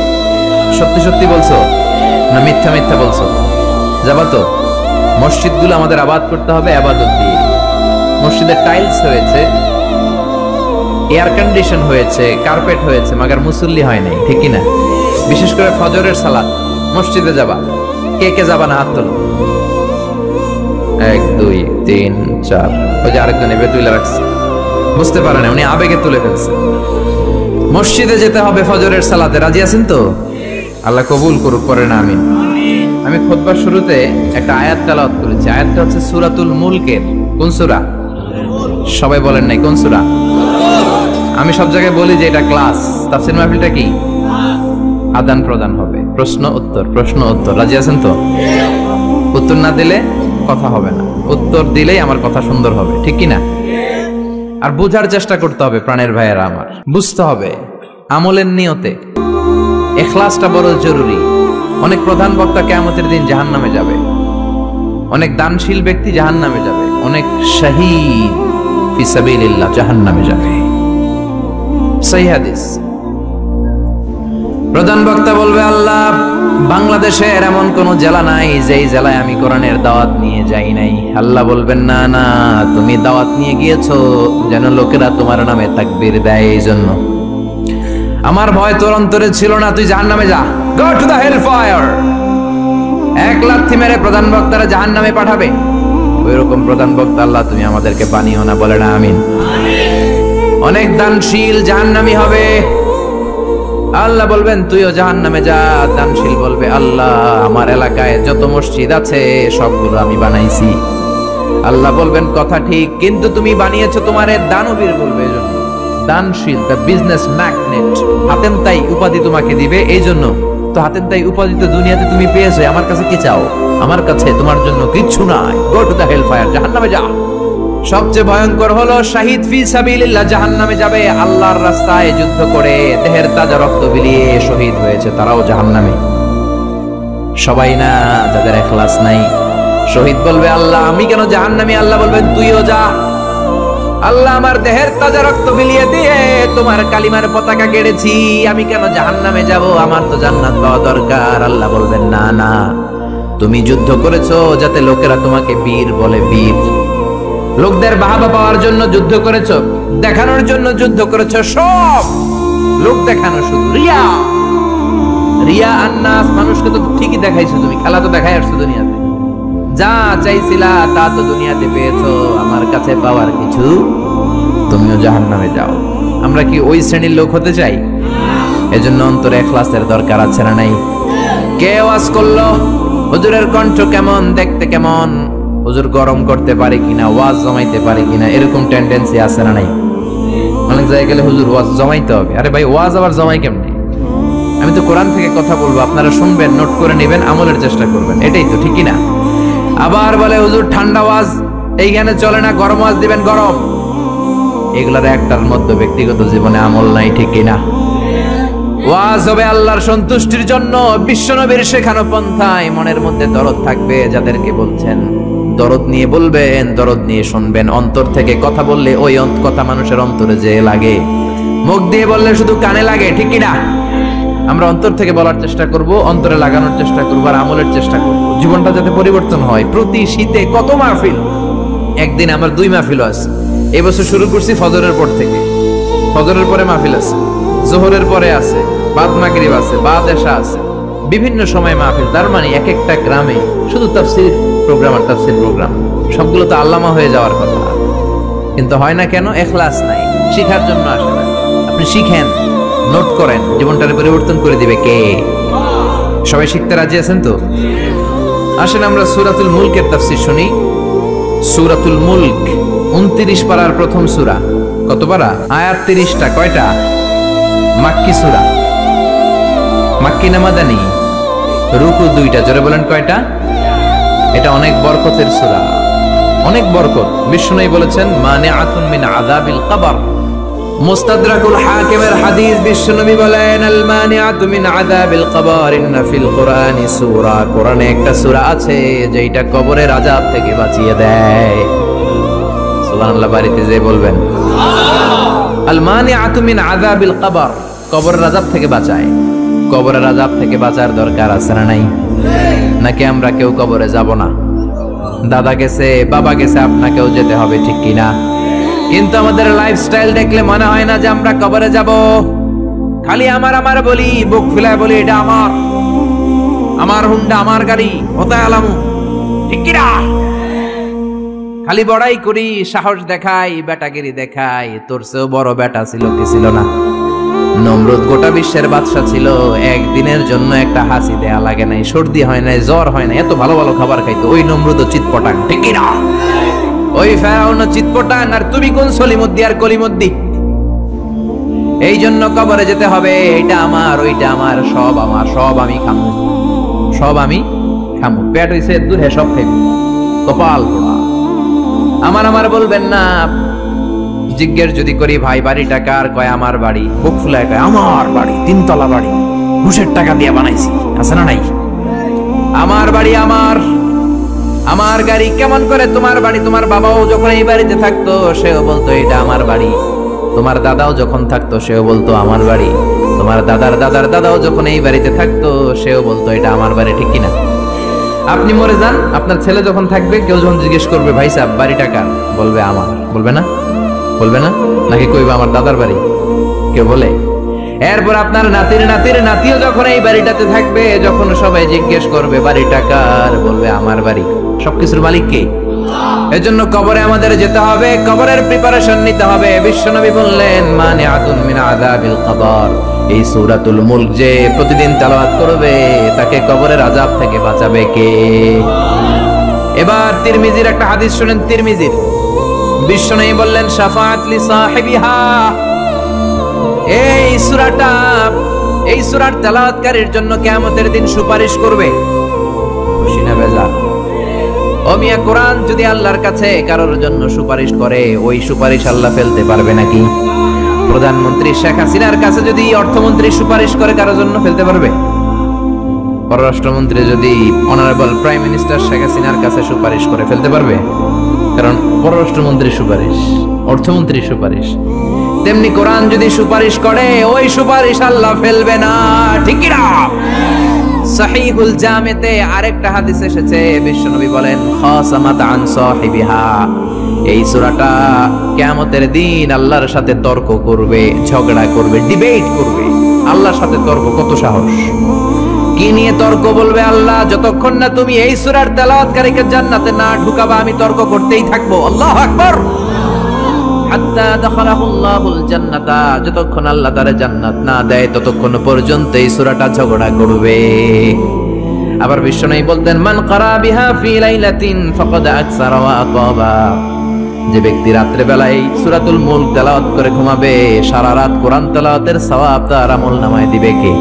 সত্যি সত্যি বলছো না মিথ্যা মিথ্যা বলছো? যাবা তো? মসজিদগুলো আমাদের আবাদ করতে হবে ইবাদত দিয়ে। মসজিদে টাইলস হয়েছে, এয়ার কন্ডিশন হয়েছে, কার্পেট হয়েছে, মাগার মুসল্লি হয় নাই, ঠিক কি না? বিশেষ করে ফজরের সালাত মসজিদে যাবা। কে কে যাবা না হাত তোলো? 1 2 3 4। ওই যে আরেকজন এবে তুলে রাখছে, বুঝতে পারে না, উনি আবেগে তুলে ফেলছে। মসজিদে যেতে হবে ফজরের সালাতে, রাজি আছেন তো? আল্লাহ কবুল করুক, করেন আমিন। আমি খুতবার শুরুতে একটা আয়াত তেলাওয়াত করেছি। আয়াতটা হচ্ছে সূরাতুল মুলকের। কোন সূরা? সবাই বলেন নাই কোন সূরা? আমি সব জায়গায় বলি যে এটা ক্লাস। তাফসীর মাহফিলটা কি? আদান প্রদান হবে, প্রশ্ন উত্তর, প্রশ্ন উত্তর। রাজি আছেন তো? উত্তর না দিলে কথা হবে না, উত্তর দিলেই আমার কথা সুন্দর হবে, ঠিক কি না? আর বোঝার চেষ্টা করতে হবে প্রাণের ভাইয়েরা আমার, বুঝতে হবে আমলের নিয়তে। ইখলাসটা বড় জরুরি। অনেক প্রধান বক্তা কিয়ামতের দিন জাহান্নামে যাবে, অনেক দানশীল ব্যক্তি জাহান্নামে যাবে, অনেক শহীদ ফি সাবিলিল্লাহ জাহান্নামে যাবে। সহিহ হাদিস। প্রধান বক্তা বলবে, আল্লাহ বাংলাদেশের এমন কোন জেলা নাই যেই জেলায় আমি কোরআনের দাওয়াত নিয়ে যাই নাই। আল্লাহ বলবেন, না না, তুমি দাওয়াত নিয়ে গিয়েছো যেন লোকেরা তোমার নামে তাকবীর দেয়, এই জন্য। আমার ভয় তোর অন্তরে ছিল না, তুই জাহান্নামে যা, go to the hell fire. এক লাথি মেরে প্রধান বক্তারা জাহান্নামে পাঠাবে। ওইরকম প্রধান বক্তা আল্লাহ তুমি আমাদেরকে বানিও না, বলে না আমিন। অনেক দানশীল জাহান্নামী হবে, আল্লাহ বলবেন তুইও জাহান্নামে যা। দানশীল বলবে, আল্লাহ আমার এলাকায় যত মসজিদ আছে সবগুলো আমি বানাইছি। আল্লাহ বলবেন কথা ঠিক, কিন্তু তুমি বানিয়েছো তোমার দানবীর বলবে। এজন্য দানশীল, দ্য বিজনেস ম্যাগনেট, হাতেম তাই উপাধি তোমাকে দিবে। এই জন্য তো হাতেম তাই উপাধি তো দুনিয়াতে তুমি পেয়েছো, আমার কাছে কি চাও? আমার কাছে তোমার জন্য কিচ্ছু নাই, go to the hell fire, জাহান্নামে যা। সবচেয়ে ভয়ঙ্কর হলো শাহিদ ফি সাবিলিল্লাহ, জাহান্নামে যাবে। আল্লাহর রাস্তায় যুদ্ধ করে দেহের তাজা রক্ত বিলিয়ে শহীদ হয়েছে, তারাও জাহান্নামে। সবাই না, যাদের ইখলাস নাই। শহীদ বলবে, আল্লাহ আমি কেন জাহান্নামী? আল্লাহ বলবেন তুইও যা। আল্লাহ আমার দেহের তাজা রক্ত বিলিয়ে দিয়ে তোমার কালিমার পতাকা গেড়েছি, আমি কেন জাহান্নামে যাব? আমার তো জান্নাত পাওয়া দরকার। আল্লাহ বলবেন, না না, তুমি যুদ্ধ করেছো যাতে লোকেরা তোমাকে বীর বলে, বীর। লোকদের বাহাবা পাওয়ার জন্য যুদ্ধ করেছো, দেখানোর জন্য যুদ্ধ করেছো, সব লোক দেখানো, শুধু রিয়া, রিয়া আন্নাস। মানুষকে তো ঠিকই দেখাইছো, তুমি খেলা তো দেখাই আসছো দুনিয়াতে। যা চাইছিলা তা তো দুনিয়াতে পেয়েছো, আমার কাছে পাওয়ার কিছু, তুমিও জাহান্নামে যাও। আমরা কি ওই শ্রেণীর লোক হতে চাই? এজন্য অন্তরে ইখলাসের দরকার আছে না নাই? কে ওয়াজ করলো? হুজুরের কণ্ঠ কেমন, দেখতে কেমন, হুজুর গরম করতে পারে কিনা, ওয়াজ জমাইতে পারে কিনা, এরকম টেন্ডেন্সি আছে না নাই? অনেক জায়গায় গেলে হুজুর ওয়াজ জমাইতে হবে। আরে ভাই, ওয়াজ আবার জমাই কেমনে? আমি তো কোরআন থেকে কথা বলবো, আপনারা শুনবেন, নোট করে নেবেন, আমলের চেষ্টা করবেন, এটাই তো, ঠিক না? আবার বলে হুজুর ঠান্ডা ওয়াজ এইখানে চলে না, গরম ওয়াজ দিবেন গরম। এগুলার একটার মধ্যে ব্যক্তিগত জীবনে আমল নাই, ঠিক না? ওয়াজ হবে আল্লাহর সন্তুষ্টির জন্য, বিশ্বনবীর শেখানো পন্থায়। মনের মধ্যে দরদ থাকবে, যাদেরকে বলছেন দরদ নিয়ে বলবেন, দরদ নিয়ে শুনবেন। অন্তর থেকে কথা বললে ওই কথা মানুষের অন্তরে যে লাগে, মুখ দিয়ে বললে শুধু কানে লাগে, ঠিক না? আমরা অন্তর থেকে বলার চেষ্টা করব, অন্তরে লাগানোর চেষ্টা করব, আর আমলের চেষ্টা করব, জীবনটা যাতে পরিবর্তন হয়। প্রতি শীতে কত মাহফিল, একদিন আমার 2 মাহফিল আছে। এই বছর শুরু করছি ফজরের পর থেকে, ফজরের পরে মাহফিল আছে, জোহরের পরে আছে, বাদ মাগরিব আছে, বাদ এশা আছে, বিভিন্ন সময় মাহফিল। তার মানে এক একটা গ্রামে শুধু তাফসীর প্রোগ্রাম আর তাফসীর প্রোগ্রাম। সবগুলো তো আল্লামা হয়ে যাওয়ার কথা, কিন্তু হয় না কেন? ইখলাস নাই, শিখার জন্য আসে না। আপনি শিখেন, নোট করেন, জীবনটারে পরিবর্তন করে দিবে কে? সবাই শিখতে রাজি আছেন তো? আসেন আমরা সূরাতুল মুলকের তাফসীর শুনি। সূরাতুল মুলক 29 পারার প্রথম সূরা। কত পারা? আয়াত 30টা। কয়টা? মাক্কি সূরা। মাক্কি না মাদানী? রুকু 2টা। জোরে বলেন কয়টা? এটা অনেক বরকতের সূরা, অনেক বরকত। বিষ্ণুই বলেছেন মানিআতুন মিন আযাবিল কবর। মুস্তাদরাকুল হাকিমের হাদিস, বিশ্বনবী বলেন আল মানিআতু মিন আযাবিল কবর ইন্না ফিল কুরআনি সূরা। কোরআনে একটা সূরা আছে যেটা কবরের আযাব থেকে বাঁচিয়ে দেয়। সুবহানাল্লাহ, বাড়িতে যে বলবেন সুবহানাল্লাহ। আল মানিআতু মিন আযাবিল কবর, কবরের আযাব থেকে বাঁচায়। কবরের আযাব থেকে বাঁচার দরকার আছে না নাই? নাকি আমরা কেউ কবরে যাব না? দাদা গেছে, বাবা গেছে, আপনাকেও যেতে হবে, ঠিক কি না? কিন্তু আমাদের লাইফস্টাইল দেখলে মনে হয় না যে আমরা কবরে যাব। খালি আমার আমার বলি, বুক ফুলায় বলি এটা আমার, আমার হুন্ডা, আমার গাড়ি, ওতায় আলামু, ঠিক কি না? খালি বড়াই করি, সাহস দেখাই, বেটাগিরি দেখাই। তোর চেয়েও বড় বেটা ছিল কি ছিল না? নমরুদ গোটা বিশ্বের বাদশা ছিল, একদিনের জন্য একটা হাসি দেয়া লাগে নাই, সর্দি হয় নাই, জ্বর হয় নাই, এত ভালো ভালো খাবার খাইতো। ওই নমরুদ চিৎপটাং, ঠিক কি না? ওই ফেরাউন চিৎপটাং, আর তুমি কোন সলিমুদ্দি আর কলিমুদ্দি? এই জন্য কবরে যেতে হবে। এটা আমার, ওইটা আমার, সব আমার, সব আমি খামু, সব আমি খামু। পেট হইছে দূর, হে সব খাইব, কপাল পোড়া। আমার আমার বলবেন না। জিজ্ঞেস যদি করি ভাই বাড়িটা কার, কয় আমার বাড়ি। বুক ফুলায় কয় আমার বাড়ি, 3 তলা বাড়ি, ঘুষের টাকা দিয়ে বানাইছি, আছে না নাই? আমার বাড়ি আমার, আমার গাড়ি। কেমন করে তোমার বাড়ি? তোমার বাবাও যখন এই বাড়িতে থাকতো সেও বলতো এটা আমার বাড়ি। তোমার দাদাও যখন থাকতো সেও বলতো আমার বাড়ি। তোমার দাদার দাদার দাদাও যখন এই বাড়িতে থাকতো সেও বলতো এটা আমার বাড়ি, ঠিক কিনা? আপনি মরে যান, আপনার ছেলে যখন থাকবে, কেউ যখন জিজ্ঞেস করবে ভাই সাহেব বাড়িটা কার, বলবে আমার। বলবে না? বলবে না? নাকি কইবে আমার দাদার বাড়ি? কেউ বলে? এরপর আপনার নাতির নাতির নাতিও যখন এই বাড়িটাতে থাকবে, যখন সবাই জিজ্ঞেস করবে বাড়িটা কার, বলবে আমার বাড়ি। সবকিছুর মালিক কে? এজন্য কবরে আমাদের যেতে হবে, কবরের প্রিপারেশন নিতে হবে। বিশ্বনবী বললেন মানিআতুন মিন আযাবিল কবর। এই সূরাতুল মুলক যে প্রতিদিন তেলাওয়াত করবে, তাকে কবরের আযাব থেকে বাঁচাবে কে? এবার তিরমিজির একটা হাদিস শুনেন। তিরমিজির বিশ্বনবী বললেন শাফাআত লি সাহিবিহা। এই সূরাটা, এই সূরার তেলাওয়াতকারীর জন্য কিয়ামতের দিন সুপারিশ করবে। খুশি না বেজার? ও মিয়া, কোরআন যদি আল্লাহর কাছে কারোর জন্য সুপারিশ করে, ওই সুপারিশ আল্লাহ ফেলতে পারবে নাকি? প্রধানমন্ত্রী শেখ হাসিনার কাছে যদি অর্থমন্ত্রী সুপারিশ করে, কারোর জন্য ফেলতে পারবে? পররাষ্ট্রমন্ত্রী যদি অনারেবল প্রাইম মিনিস্টার শেখ হাসিনার কাছে সুপারিশ করে, ফেলতে পারবে? কারণ পররাষ্ট্রমন্ত্রীর সুপারিশ, অর্থমন্ত্রীর সুপারিশ। তেমনি কোরআন যদি সুপারিশ করে, ওই সুপারিশ আল্লাহ ফেলবে না, ঠিক কি না? সহিহুল জামেতে আরেকটা হাদিস এসেছে, বিশ্বনবী বলেন খাসামাত আন সাহিবিহা। এই সূরাটা কিয়ামতের দিন আল্লাহর সাথে তর্ক করবে, ঝগড়া করবে, ডিবেট করবে। আল্লাহর সাথে তর্ক, কত সাহস! কি নিয়ে তর্ক? বলবে আল্লাহ যতক্ষণ না তুমি এই সূরার তেলাওয়াতকারীকে জান্নাতে না ঢুকাবা, আমি তর্ক করতেই থাকবো। আল্লাহু আকবার। হাত্তা দাখালাহুল্লাহুল জান্নাতা, যতক্ষণ আল্লাহ তারে জান্নাত না দেয় ততক্ষণ পর্যন্ত এই সূরাটা ঝগড়া করবে। আবার বিশ্বনবী বলতেন মান ক্বারা বিহা ফি লাইলাতিন ফাকাদ আকসারা ওয়া আতাবা, যে ব্যক্তি রাত্রে বেলায় সূরাতুল মুলক তেলাওয়াত করে ঘুমাবে সারা রাত কোরআন তেলাওয়াতের সওয়াব তার আমলনামায় দিবে কে?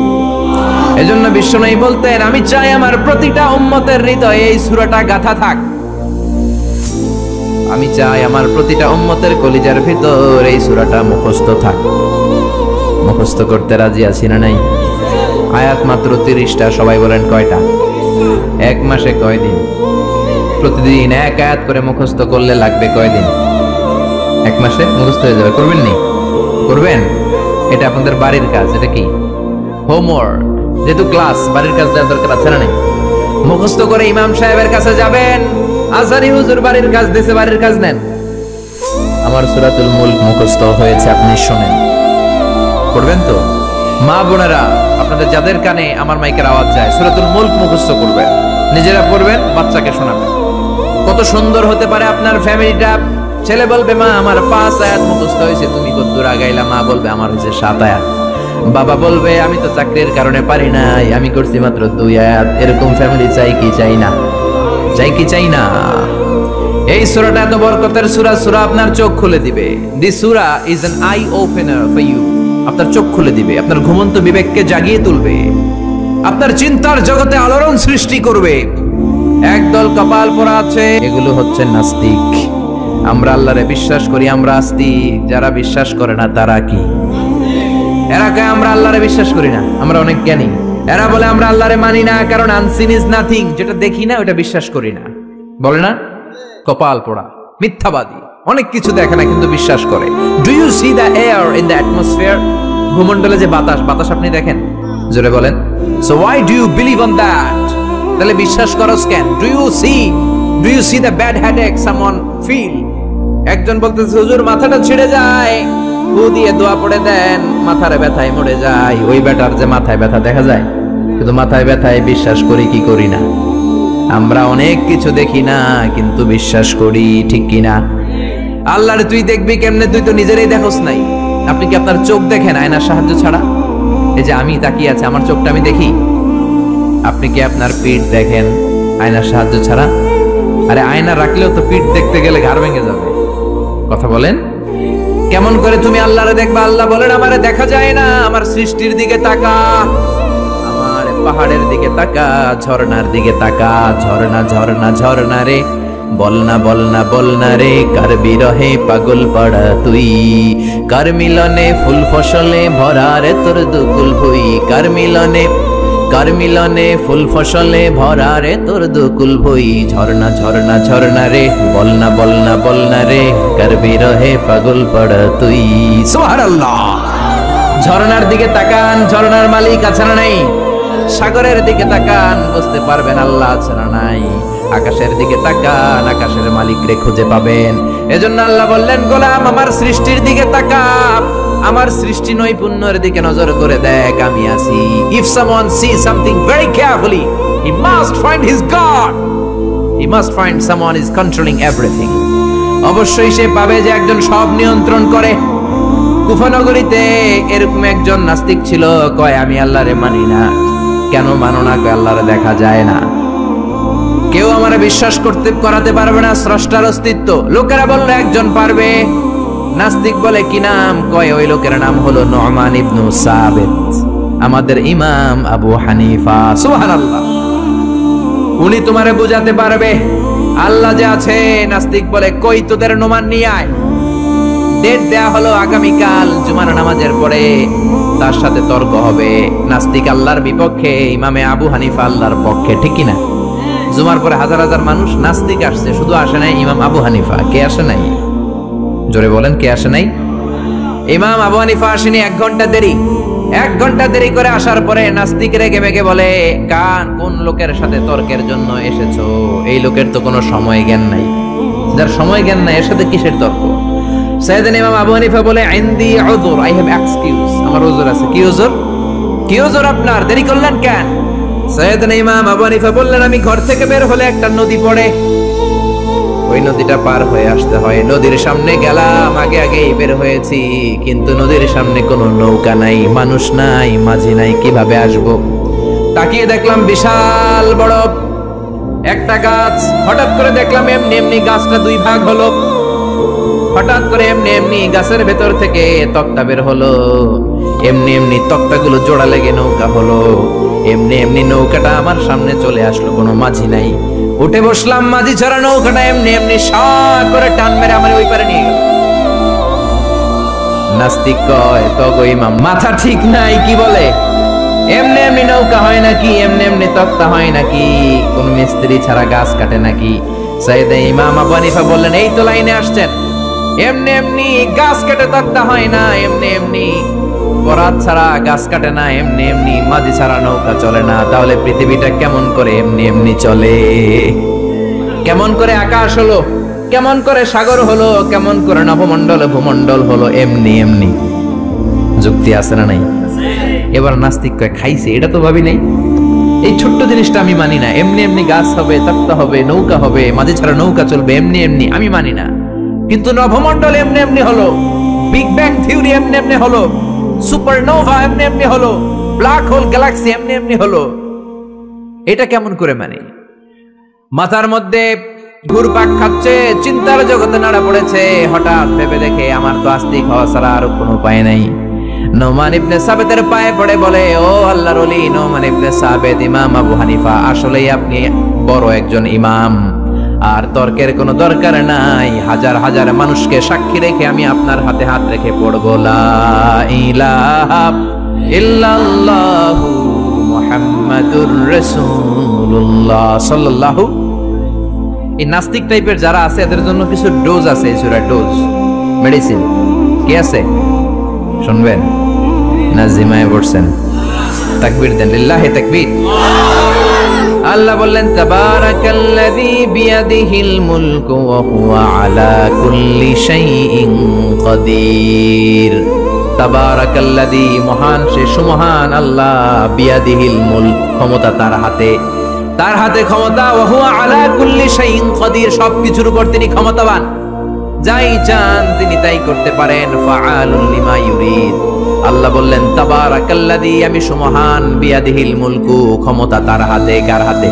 এজন্য বিশ্বনবী বলতেন আমি চাই আমার প্রতিটা উম্মতের হৃদয়ে এই সূরাটা গাঁথা থাক, আমি চাই আমার প্রতিটা উম্মতের কলিজার ভিতর এই সূরাটা মুখস্থ থাক। মুখস্থ করতে রাজি আছি না নাই? আয়াত মাত্র 30টা, সবাই বলেন কয়টা? এক মাসে কয়দিন? প্রতিদিন এক আয়াত করে মুখস্থ করলে লাগবে কয়দিন? এক মাসে মুখস্থ হয়ে যাবে। করবেন নি? করবেন? এটা আপনাদের বাড়ির কাজ। এটা কি? হোমওয়ার্ক। যেহেতু ক্লাস, বাড়ির কাজ দেওয়ার দরকার আছে না নাই? মুখস্থ করে ইমাম সাহেবের কাছে যাবেন, আজহারি হুজুর বাড়ির কাজ দিয়েছে, বাড়ির কাজ নেন। আমার সূরাতুল মুলক মুখস্থ হয়েছে, আপনি শুনেন। করবেন তো? মা বোনেরা, আপনাদের যাদের কানে আমার মাইকের আওয়াজ যায়, সূরাতুল মুলক মুখস্থ করবেন, নিজেরা পড়বেন, বাচ্চাকে শোনাবেন। কত সুন্দর হতে পারে আপনার ফ্যামিলিটা। ছেলে বলবে মা আমার 5 আয়াত মুখস্থ হয়েছে, তুমি কতদূর আগাইলা? মা বলবে আমার হয়েছে 7 আয়াত। বাবা বলবে আমি তো চাকরির কারণে পারি নাই, আমি করছি মাত্র 2 আয়াত। এরকম ফ্যামিলি চাই কি চাই না? চাই কি চাই না? এই সূরাটা এত বরকতের সূরা, সূরা আপনার চোখ খুলে দিবে। দিস সূরা is an eye opener for you. আপনার চোখ খুলে দিবে, আপনার ঘুমন্ত বিবেককে জাগিয়ে তুলবে, আপনার চিন্তার জগতে আলোড়ন সৃষ্টি করবে। একদল কপাল পোড়া আছে, এগুলো হচ্ছে নাস্তিক। আমরা আল্লাহরে বিশ্বাস করি, আমরা আস্তিক। যারা বিশ্বাস করে না তারা কি? এরা কয় আমরা আল্লাহরে বিশ্বাস করি না, আমরা অনেক জ্ঞানী। এরা বলে আমরা আল্লাহরে মানি না, কারণ আনসিন ইজ নাথিং, যেটা দেখি না ওটা বিশ্বাস করি না। বলে না? কপাল পোড়া, মিথ্যাবাদী। অনেক কিছু দেখে না কিন্তু বিশ্বাস করে। Do you see the air in the atmosphere? ভূমণ্ডলে যে বাতাস, বাতাস আপনি দেখেন? জোরে বলেন। So why do you believe on that? তাহলে বিশ্বাস করস কেন? Do you see the bad headache someone feel? একজন বলতেছে হুজুর মাথাটা ছিড়ে যায়, ফু দিয়ে দোয়া পড়ে দেন, মাথার ব্যথায় মরে যায়। ওই বেটার যে মাথায় ব্যথা দেখা যায়, কিন্তু মাথায় ব্যথায় বিশ্বাস করি কি করি না? আমরা অনেক কিছু দেখি না কিন্তু বিশ্বাস করি, ঠিক কিনা? আল্লাহরে তুই দেখবি কেমনে? তুই তো নিজেরই দেখোস নাই। আপনি কি আপনার চোখ দেখেন আয়নার সাহায্য ছাড়া? এই যে আমি তাকিয়ে আছি, আমার চোখটা আমি দেখি। আপনি কি আপনার পিঠ দেখেন আয়নার সাহায্য ছাড়া? আরে আয়না রাখলেও তো পিঠ দেখতে গেলে ঘাড় ভেঙে যাবে। কথা বলেন। কেমন করে তুমি আল্লাহরে দেখবা? আল্লাহ বলেন আমারে দেখা যায় না, আমার সৃষ্টির দিকে তাকা, আমার পাহাড়ের দিকে তাকা, ঝর্ণার দিকে তাকা। ঝর্ণা ঝর্ণা ঝর্ণা রে, বলনা বলনা বলনা রে, কার বিরহে পাগল পাড়া তুই, কার মিলনে ফুল ফসলে ভরা রে তোর দুকুল ভুই, কার মিলনে ফুল ফসলে ভরা রে তোর দুকুল ভুই। ঝর্ণা ঝর্ণা ঝর্ণা রে, বলনা বলনা বলনা রে, কার বিরহে পাগল পাড়া তুই। সুবহানাল্লাহ। ঝর্ণার দিকে তাকান, ঝর্ণার মালিক আছে না নাই? সাগরের দিকে তাকান, বুঝতে পারবেন আল্লাহ আছে না নাই? আকাশের দিকে তাকান, আকাশের মালিকরে খুঁজে পাবেন। এজন্য আল্লাহ বললেন গোলাম আমার সৃষ্টির দিকে তাকা, আমার সৃষ্টি নৈপুণ্যের দিকে নজর করে দেখ, আমি আছি। If someone sees something very carefully, he must find his God. He must find someone is controlling everything. অবশ্যই সে পাবে যে একজন সব নিয়ন্ত্রণ করে। কুফানগরীতে এরকম একজন নাস্তিক ছিল, কয় আমি আল্লাহরে মানি না। কেন মানো না? কয় আল্লাহরে দেখা যায় না, কেউ আমারে বিশ্বাস করাতে পারবে না স্রষ্টার অস্তিত্ব। লোকেরা বলল একজন পারবে। নাস্তিক বলে কি নাম? কয় ওই লোকের নাম হলো নু'মান ইবনে সাবিত, আমাদের ইমাম আবু হানিফা। সুবহানাল্লাহ। উনি তোমারে বুঝাতে পারবে আল্লাহ যে আছে। নাস্তিক বলে কই তোদের নু'মান নিয়ে আয়। ডেট দেয়া হলো আগামীকাল জুমার নামাজের পরে, তার সাথে তর্ক হবে। নাস্তিক আল্লাহর বিপক্ষে, ইমামে আবু হানিফা আল্লাহর পক্ষে, ঠিক কিনা? জুমার পরে হাজার হাজার মানুষ। নাস্তিক আসছে, শুধু আসে নাই ইমাম আবু হানিফা। কে আসে নাই? জোরে বলেন, কে আসে নাই? ইমাম আবু হানিফা আসেনি। 1 ঘন্টা দেরি। 1 ঘন্টা দেরি করে আসার পরে নাস্তিক রেগে মেগে বলে কোন লোকের সাথে তর্কের জন্য এসেছো? এই লোকের তো কোনো সময় জ্ঞান নাই। যার সময় জ্ঞান নাই এর সাথে কিসের তর্ক? সাইয়েদনা ইমাম আবু হানিফা বলে ইনদি উযুর, আই হ্যাভ এক্সকিউজ, আমার উযুর আছে। কি উযুর? কি উযুর আপনার? দেরি করলেন কেন? সাইয়েদনা ইমাম আবু হানিফা বললেন আমি ঘর থেকে বের হলে একটা নদী পড়ে, ওই নদীটা পার হয়ে আসতে হয়। নদীর সামনে গেলাম, আগে আগেই বের হয়েছি, কিন্তু নদীর সামনে কোনো নৌকা নাই, মানুষ নাই, মাঝি নাই, কিভাবে আসবো? তাকিয়ে দেখলাম বিশাল বড় একটা গাছ। হঠাৎ করে দেখলাম এমনি এমনি গাছটা দুই ভাগ হলো। হঠাৎ করে এমনি এমনি গাছের ভেতর থেকে তক্তা বের হলো। এমনি এমনি তক্তাগুলো জোড়া লেগে নৌকা হলো। এমনি এমনি নৌকাটা আমার সামনে চলে আসলো, কোনো মাঝি নাই। উঠে বসলাম, মাঝি ছাড়া নৌকাটা এমনি এমনি সা করে টান মেরে আমার ওই পারে নিয়ে গেল। নাস্তিক কয়, তো গো ইমাম মাথা ঠিক নাই, কি বলে এমনি এমনি নৌকা হয় নাকি, এমনি এমনি তক্তা হয় নাকি, কোন মিস্ত্রি ছাড়া গাছ কাটে নাকি? সাইয়েদে ইমাম আবু হানিফা বললেন, এই তো লাইনে আসছেন। এমনি এমনি গাছ কাটে তক্তা হয় না, এমনি এমনি বরাত ছাড়া গাছ কাটে না, এমনি এমনি মাঝি ছাড়া নৌকা চলে না। তাহলে পৃথিবীটা কেমন করে এমনি এমনি চলে? কেমন করে আকাশ হলো, কেমন করে সাগর হলো, কেমন করে নভমণ্ডল ভূমণ্ডল হলো? এমনি এমনি। যুক্তি আছে না নাই? এবার নাস্তিক কয়, খাইছে, এটা তো ভাবি নাই, এই ছোট্ট জিনিসটা আমি মানি না। এমনি এমনি গাছ হবে, তক্তা হবে, নৌকা হবে, মাঝি ছাড়া নৌকা চলবে, এমনি এমনি আমি মানি না। কিন্তু নভমণ্ডল এমনি এমনি হলো, বিগ ব্যাং থিওরি এমনি এমনি হলো, সুপারনোভা এমনি এমনি হলো, ব্ল্যাক হোল গ্যালাক্সি এমনি এমনি হলো, এটা কেমন করে মানে? মাথার মধ্যে ঘুরপাক খাচ্ছে, চিন্তার জগতে নাড়া পড়েছে। হঠাৎ ভেবে দেখে আমার তো আস্তিক হওয়া ছাড়া আর কোনো উপায় নাই। নোমান ইবনে সাবেতের পায়ে পড়ে বলে, ও আল্লাহর ওলি নোমান ইবনে সাবেত, ইমাম আবু হানিফা, আসলেই আপনি বড় একজন ইমাম, আর তর্কের কোনো দরকার নাই। হাজার হাজার মানুষকে সাক্ষী রেখে আমি আপনার হাতে হাত রেখে পড়বো, লা ইলাহা ইল্লাল্লাহু মুহাম্মাদুর রাসূলুল্লাহ সাল্লাল্লাহু। এই নাস্তিক টাইপের যারা আছে এদের জন্য কিছু ডোজ আছে, এই সূরা ডোজ, মেডিসিন। কি আছে শুনবেন না? জিমায় পড়ছেন? তাকবীর দেন, লিল্লাহি তাকবীর। আল্লাহ বললেন, তাবারাকাল্লাযী বিয়াদিহিল মুলকু ওয়া হুয়া আলা কুল্লি শাইইন কাদির। তাবারাকাল্লাযী, মহান সে সুমহান আল্লাহ, বিয়াদিহিল মুলক, ক্ষমতা তার হাতে, তার হাতে ক্ষমতা, ওয়া হুয়া আলা কুল্লি শাইইন কাদির, সবকিছুর উপর তিনি ক্ষমতাবান, যাই চান তিনি তাই করতে পারেন। ফাআলুল লিমা ইউরিদ। আল্লাহ বললেন, তাবারাকাল্লাযী, আমি সুমহান, বিয়াদিহিল মুলকু, ক্ষমতা তার হাতে। কার হাতে?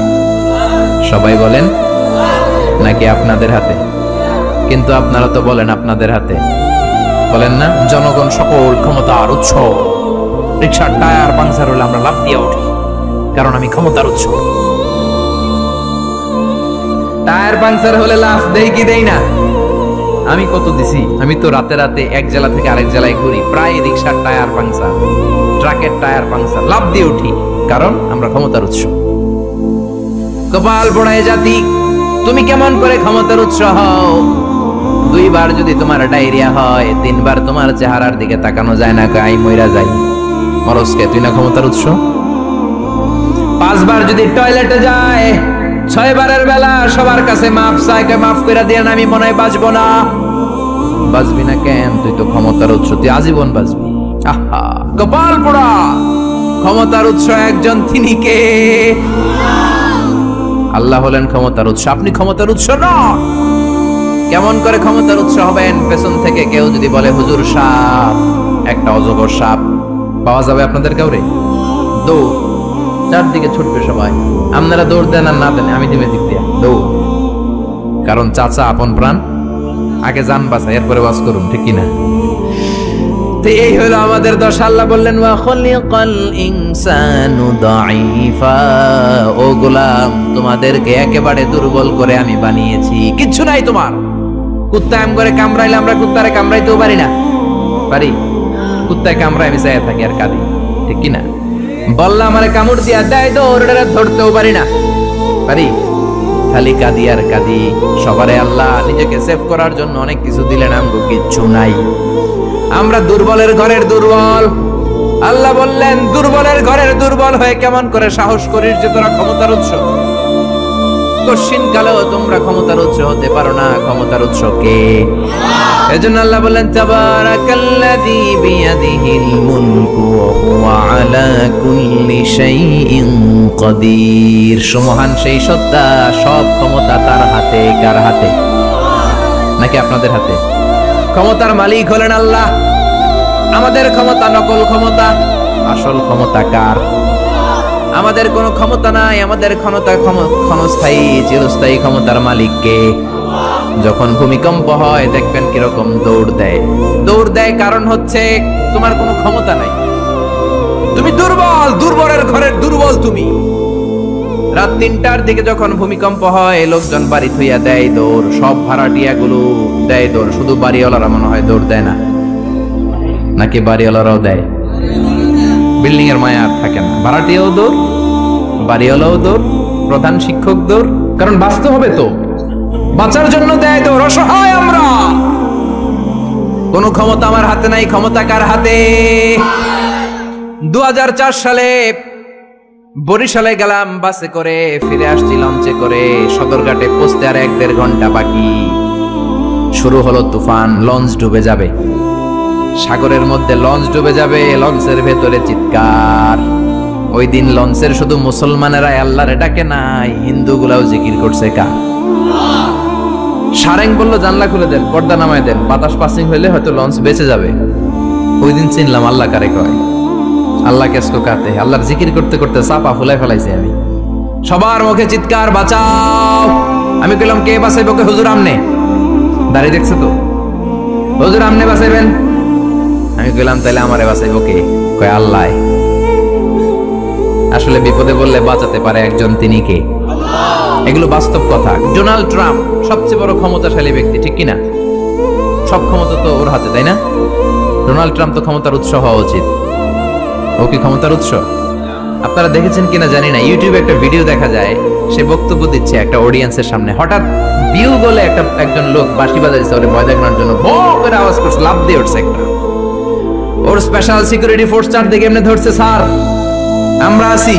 সবাই বলেন, নাকি আপনাদের হাতে? কিন্তু আপনারা তো বলেন আপনাদের হাতে, বলেন না? জনগণ সকল ক্ষমতার উৎস। রিকশার টায়ার পাংচার হলে আমরা লাফ দিয়ে উঠি, কারণ আমি ক্ষমতার উৎস। টায়ার পাংচার হলে লাফ দেই কি দেই না? আমি কত দিছি? আমি তো রাতে রাতে এক জেলা থেকে আরেক জেলায় ঘুরি, প্রায় রিকশার টায়ার পাংচার, ট্রাকের টায়ার পাংচার, লাফ দিয়ে উঠি, কারণ আমরা ক্ষমতার উৎস। কপাল পোড়ায় জাতি, তুমি কেমন করে ক্ষমতার উৎস হও? 2 বার যদি তোমার ডায়রিয়া হয়, 3 বার তোমার চেহারার দিকে তাকানো যায় না, গাই মইরা যাই, মরসকে তুই না ক্ষমতার উৎস? 5 বার যদি টয়লেটে যায়, 6 বারের বেলা সবার কাছে মাফ চাইকে, মাফ করে দিয়ে আমি মনে হয় বাঁচবো না। বাঁচবি না কেন? তুই তো ক্ষমতার উৎস, তুই আজীবন বাঁচবি। আহা, কপাল পোড়া। ক্ষমতার উৎস একজন, তিনি কে? আল্লাহ হলেন ক্ষমতার উৎস, আপনি ক্ষমতার উৎস নন। কেমন করে ক্ষমতার উৎস হবেন? পেছন থেকে কেউ যদি বলে, হুজুর সাপ, একটা অজগর সাপ পাওয়া যাবে আপনাদের কাউরে? দৌড়, চারদিকে ছুটবে সবাই। আপনারা দৌড় দেন আর না দেন, আমি দিবে দিক দিয়া দৌড়, কারণ চাচা আপন প্রাণ, আগে জান বাঁচা, এরপরে বাস করুন, ঠিক কিনা? তো এই হলো আমাদের দশা। আল্লাহ বললেন, ওয়া খলিকাল ইনসানু দাঈফা, ও গোলাম, তোমাদেরকে একেবারে দুর্বল করে আমি বানিয়েছি, কিচ্ছু নাই তোমার। কুত্তা এম করে কামড়াইলে আমরা কুত্তারে কামড়াইতেও পারি না? পারি? কুত্তায় কামড়ায় আমি চাইয়া থাকি আর কাঁদি, ঠিক কিনা? বললা আমারে কামড় দিয়া দেয়, তো ওরে ধরতেও পারি না, পারি? খালি কাঁদি আর কাঁদি। সবারে আল্লাহ নিজেকে সেভ করার জন্য অনেক কিছু দিলেন, আমগো কিচ্ছু নাই। আমরা দুর্বলের ঘরের দুর্বল। আল্লাহ বললেন, দুর্বলের ঘরের দুর্বল হয়ে কেমন করে সাহস করিস যে তোরা ক্ষমতার উৎস? কশিন কালেও তোমরা ক্ষমতার উৎস হতে পারো না। ক্ষমতার উৎস কে? এজন্য আল্লাহ বললেন, তাবারাকাল্লাযী বিয়াদিহিল মুলকু ওয়া হুয়া আলা কুল্লি শাইইন কাদির। সুমহান সেই সত্তা, সব ক্ষমতা তার হাতে। কার হাতে? নাকি আপনাদের হাতে? ক্ষমতার মালিক হলেন আল্লাহ। আমাদের ক্ষমতা নকল ক্ষমতা, আসল ক্ষমতা কার? আমাদের কোনো ক্ষমতা নাই, আমাদের ক্ষণস্থায়ী চিরস্থায়ী ক্ষমতার মালিক কে? যখন ভূমিকম্প হয় দেখবেন কিরকম দৌড় দেয়, কারণ হচ্ছে তোমার কোনো ক্ষমতা নাই, তুমি দুর্বলের ঘরের দুর্বল তুমি। রাত 3টার দিকে যখন ভূমিকম্প হয় লোকজন বাড়ি থইয়া দেয় দৌড়, সব ভাড়াটিয়া গুলো দেয় দৌড়, শুধু বাড়িওয়ালারা মনে হয় দৌড় দেয় না, নাকি বাড়িওয়ালারাও দেয়? বিল্ডিং এর মায়া আর থাকে না, ভাড়াটিয়াও দৌড়, বাড়িওয়ালাও দৌড়, প্রধান শিক্ষক দৌড়, কারণ বাঁচতে হবে তো, বাঁচার জন্য দেয় দৌড়। অসহায় আমরা, কোনো ক্ষমতা আমার হাতে নাই, ক্ষমতা কার হাতে? 2004 সালে বরিশালে গেলাম বাসে করে, ফিরে আসছি লঞ্চে করে, সদরঘাটে পৌঁছতে আর 1-1.5 ঘন্টা বাকি। শুরু হলো তুফান, লঞ্চ ডুবে যাবে, সাগরের মধ্যে লঞ্চ ডুবে যাবে, লঞ্চের ভেতরে চিৎকার। ওই দিন লঞ্চের শুধু মুসলমানেরা আল্লাহরে ডাকে নাই, হিন্দুগুলাও জিকির করছে কা। সারেং বলল জানলা খুলে দেন, পর্দা নামায় দেন, বাতাস পাসিং হইলে হয়তো লঞ্চ বেঁচে যাবে। ওই দিন চিনলাম আল্লাহ কারে কয়, আল্লাহ কেসকো কাতে। আল্লাহর জিকির করতে করতে চাপা ফুলাই ফেলাইছি আমি। সবার মুখে চিৎকার, বাঁচাও। আমি কইলাম কে বাঁচাইব? কে? হুজুর আমনে। দাঁড়িয়ে দেখছে তো, হুজুর আমনে বাঁচাইবেন। আমি কইলাম তাইলে আমারে বাঁচাইব কে? কয় আল্লাহ। আসলে বিপদে বললে বাঁচাতে পারে একজন, তিনি কে? এগুলো বাস্তব কথা। ডোনাল্ড ট্রাম্প সবচেয়ে বড় ক্ষমতাশালী ব্যক্তি, ঠিক কিনা? সব ক্ষমতা তো ওর হাতে, তাই না? ডোনাল্ড ট্রাম্প তো ক্ষমতার উৎস হওয়া উচিত। ও কি ক্ষমতার উৎস? আপনারা দেখেছেন কিনা জানি না, ইউটিউবে একটা ভিডিও দেখা যায়, সে বক্তব্য দিচ্ছে একটা অডিয়েন্সের সামনে। হঠাৎ বিউ বলে একজন লোক বাঁশি বাজাইছে ওরে ভয় দেখানোর জন্য, বড় করে আওয়াজ করছে, লাফ দিয়ে উঠছে একটা। ওর স্পেশাল সিকিউরিটি ফোর্স চারদিকে এমনি ধরছে, স্যার আমরা আছি।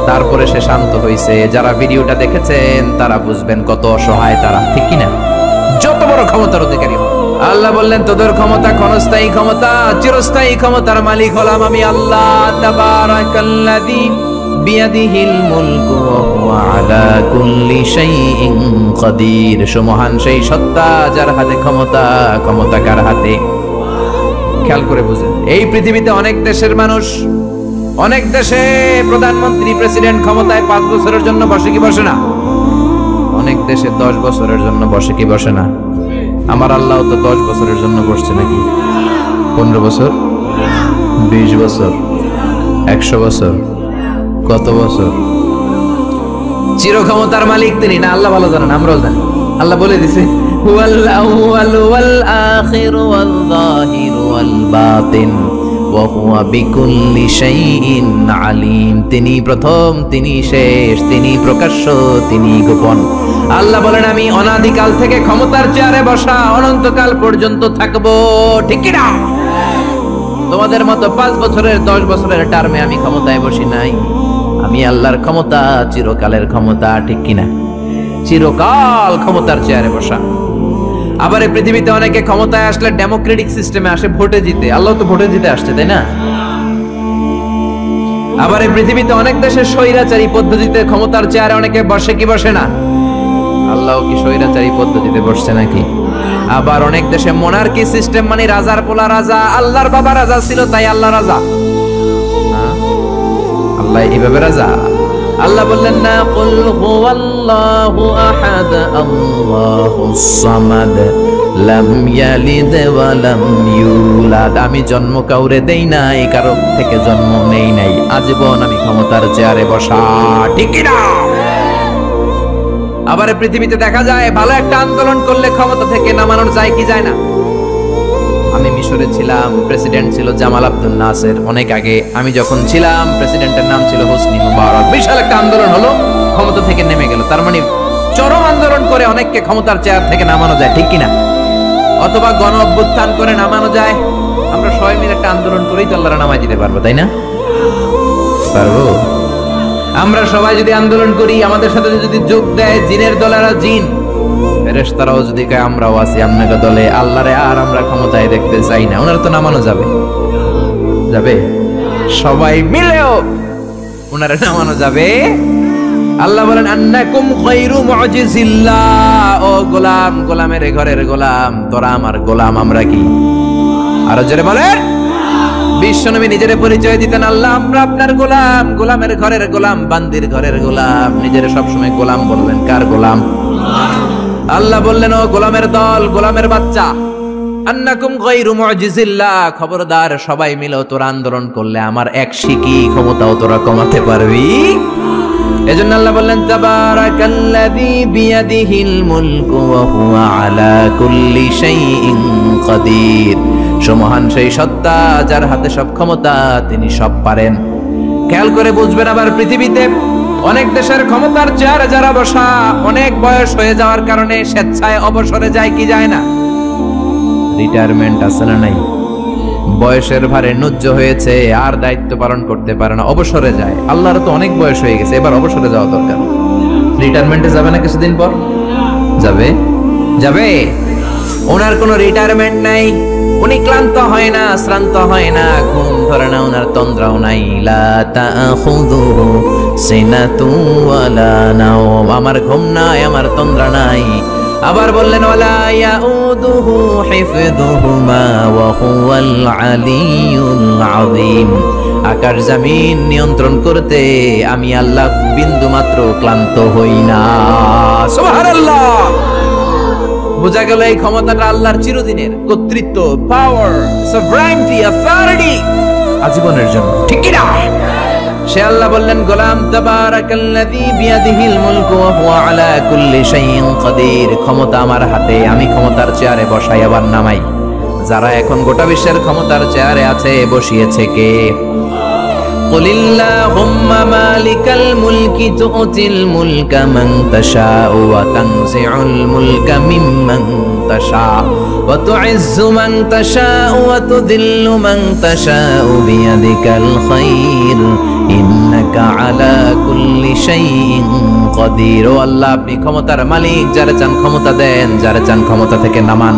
তারপরে সে শান্ত হয়েছে। যারা ভিডিওটা দেখেছেন তারা বুঝবেন কত অসহায় তারা, ঠিক কিনা? যত বড় ক্ষমতার অধিকারী হোক, আল্লাহ বললেন তোদের ক্ষমতা ক্ষণস্থায়ী ক্ষমতা, চিরস্থায়ী ক্ষমতার মালিক হলাম আমি আল্লাহ। তাবারাকাল্লাযী বিয়াদিহিল মুলকু ওয়া হুয়া আলা কুল্লি শাইইন কাদির। সুমহান সেই সত্তা যার হাতে ক্ষমতা, ক্ষমতা কার হাতে? খেয়াল করে বুঝেন, এই পৃথিবীতে অনেক দেশের মানুষ, অনেক দেশে প্রধানমন্ত্রী প্রেসিডেন্ট ক্ষমতায় 5 বছরের জন্য বসে কি বসে না? অনেক দেশে 10 বছরের জন্য বসে কি বসে না? আমার আল্লাহ তো 10 বছরের জন্য বসছে নাকি? 15 বছর, 20 বছর, 100 বছর, কত বছর? চির ক্ষমতার মালিক তিনি না? আল্লাহ ভালো জানেন, আমরাও জানি। আল্লাহ বলে দিছে হুয়াল আউয়ালু ওয়াল আখিরু ওয়াল যাহিরু ওয়াল বাতিন ওয়া হুয়া বিকুল্লি শাইইন আলিম। তিনি প্রথম, তিনি শেষ, তিনি প্রকাশ্য, তিনি গোপন। আল্লাহ বলেন আমি অনাদিকাল থেকে ক্ষমতার চেয়ারে বসা, অনন্তকাল পর্যন্ত থাকবো, ঠিক কি না? তোমাদের মতো 5 বছরের 10 বছরের টার্মে আমি ক্ষমতায় বসি নাই। আমি আল্লাহর ক্ষমতা চিরকালের ক্ষমতা, ঠিক কিনা? চিরকাল ক্ষমতার চেয়ারে বসা। আবার এই পৃথিবীতে অনেকে ক্ষমতায় আসলে ডেমোক্রেটিক সিস্টেমে আসে, ভোটে জিতে। আল্লাহ তো ভোটে জিতে আসছে, তাই না? আবার এই পৃথিবীতে অনেক দেশের স্বৈরাচারী পদ্ধতিতে ক্ষমতার চেয়ারে অনেকে বসে কি বসে না? আল্লাহ কি স্বৈরাচারী পদ্ধতিতে বসছে নাকি? আবার অনেক দেশে মোনার্কি সিস্টেম, মানে রাজার পোলা রাজা, আল্লাহর বাবা রাজা ছিল তাই আল্লাহ রাজা। আল্লাহ এইভাবে রাজা? আল্লাহ বললেন না, কুল হুয়াল্লাহু আহাদ আল্লাহুস সামাদ লাম ইয়ালিদ ওয়া লাম ইউলাদ। আমি জন্ম কাউরে দেই নাই, কারো থেকে জন্ম নেই নাই, আজীবন আমি ক্ষমতার চেয়ারে বসা, ঠিক কি না? আবার পৃথিবীতে দেখা যায় ভালো একটা আন্দোলন করলে ক্ষমতা থেকে নামানো যায় কি যায় না? আমি মিশরে ছিলাম, প্রেসিডেন্ট ছিল জামাল আব্দুল নাসের অনেক আগে। আমি যখন ছিলাম প্রেসিডেন্টের নাম ছিল হোসনি মুবারক। বিশাল একটা আন্দোলন হলো, ক্ষমতা থেকে নেমে গেল। তার মানে চরম আন্দোলন করে অনেককে ক্ষমতার চেয়ার থেকে নামানো যায়, ঠিক কিনা? অথবা গণ অভ্যুত্থান করে নামানো যায়। আমরা সবাই মিলে একটা আন্দোলন করেই তো আল্লাহর নামায় দিতে পারবো, তাই না? পারবো। আমরা সবাই যদি আন্দোলন করি, আমাদের সাথে যদি যোগ দেয় জিনের দলেরা, জিন ফেরেশতারাও যদি কয় আমরাও আছি আপনাকে দলে, আল্লাহরে আর আমরা ক্ষমতায় দেখতে চাই না, ওনারা তো নামানো যাবে, যাবে? সবাই মিলেও ওনারা নামানো যাবে? আল্লাহ বলেন আন্নাকুম খায়রু মুজিজিল্লাহ। ও গোলাম, গোলামের ঘরের গোলাম, তোরা আমার গোলাম, আমরা কি? আরো জোরে বলেন। 20 বিশ্বনবী নিজের পরিচয় দিতেন, আল্লাহ আমরা আপনার গোলাম, গোলামের ঘরের গোলাম, বান্দির ঘরের গোলাম। নিজের সবসময় গোলাম বলবেন। কার গোলাম? আল্লাহ বললেন, ও গোলামের দল, গোলামের বাচ্চা, আন্নাকুম গায়রু মুজিজিল্লাহ, খবরদার সবাই মিলে তোরা আন্দোলন করলে আমার এক শিকি ক্ষমতাও তোরা কমাতে পারবি। এজন্য আল্লাহ বললেন, তাবারাকাল্লাযী বিয়াদিহিল মুলকু ওয়া হুয়া আলা কুল্লি শাইইন কাদির। সুমহান সেই সত্তা যার হাতে সব ক্ষমতা, তিনি সব পারেন। খেয়াল করে বুঝবেন, আবার পৃথিবীতে অনেক দেশের ক্ষমতার চেয়ারে যারা বসা, অনেক বয়স হয়ে যাওয়ার কারণে স্বেচ্ছায় অবসরে যায় কি যায় না? রিটায়ারমেন্ট আছে না নাই? বয়সের ভারে নুজ্জ হয়েছে, আর দায়িত্ব পালন করতে পারে না, অবসরে যায়। আল্লাহর তো অনেক বয়স হয়ে গেছে, এবার অবসরে যাওয়া দরকার। রিটায়ারমেন্টে যাবে না কিছুদিন পর? যাবে যাবে। ওনার কোনো রিটায়ারমেন্ট নাই, উনি ক্লান্ত হয় না, শ্রান্ত হয় না, ঘুম ধরে না, ওনার তন্দ্রাও নাই। লা তাখুযুহু সিনাতুন ওয়ালা নাওম, আমার ঘুম নাই, আমার তন্দ্রা নাই। আবার বললেন, ওয়ালা ইয়াউদুহু হিফযুহুমা ওয়া হুয়াল আলিয়্যুল আযীম। আকাশ জমিন নিয়ন্ত্রণ করতে আমি আল্লাহ বিন্দু মাত্র ক্লান্ত হই না। সুবহানাল্লাহ। বোঝা গেল এই ক্ষমতাটা আল্লাহর চিরদিনের কর্তৃত্ব, পাওয়ার, সভরেনিটি, অথরিটি, আজীবনের জন্য, ঠিক কি না? সে আল্লাহ বললেন, গোলাম, তাবারাকাল্লাযী বিয়াদিহিল মুলকু ওয়া হুয়া আলা কুল্লি শাইইন কাদির। ক্ষমতা আমার হাতে, আমি ক্ষমতার চেয়ারে বসাই আবার নামাই। যারা এখন গোটা বিশ্বের ক্ষমতার চেয়ারে আছে, বসিয়েছে কে? কুলিল্লাহুম্মা মালিকাল মুলকি তু'তিল মুলকা মান তাশাউ ওয়া তানজি'ুল মুলকা মিম্মান তাশাউ ওয়া তু'ইজ্জু মান তাশাউ ওয়া তুযিল্লু মান তাশাউ বিয়াদিকাল খায়র ইন্নাকা আলা কুল্লি শাইইন কাদির। ও আল্লাহ, আপনি ক্ষমতার মালিক, যারা চান ক্ষমতা দেন, যারা চান ক্ষমতা থেকে নামান।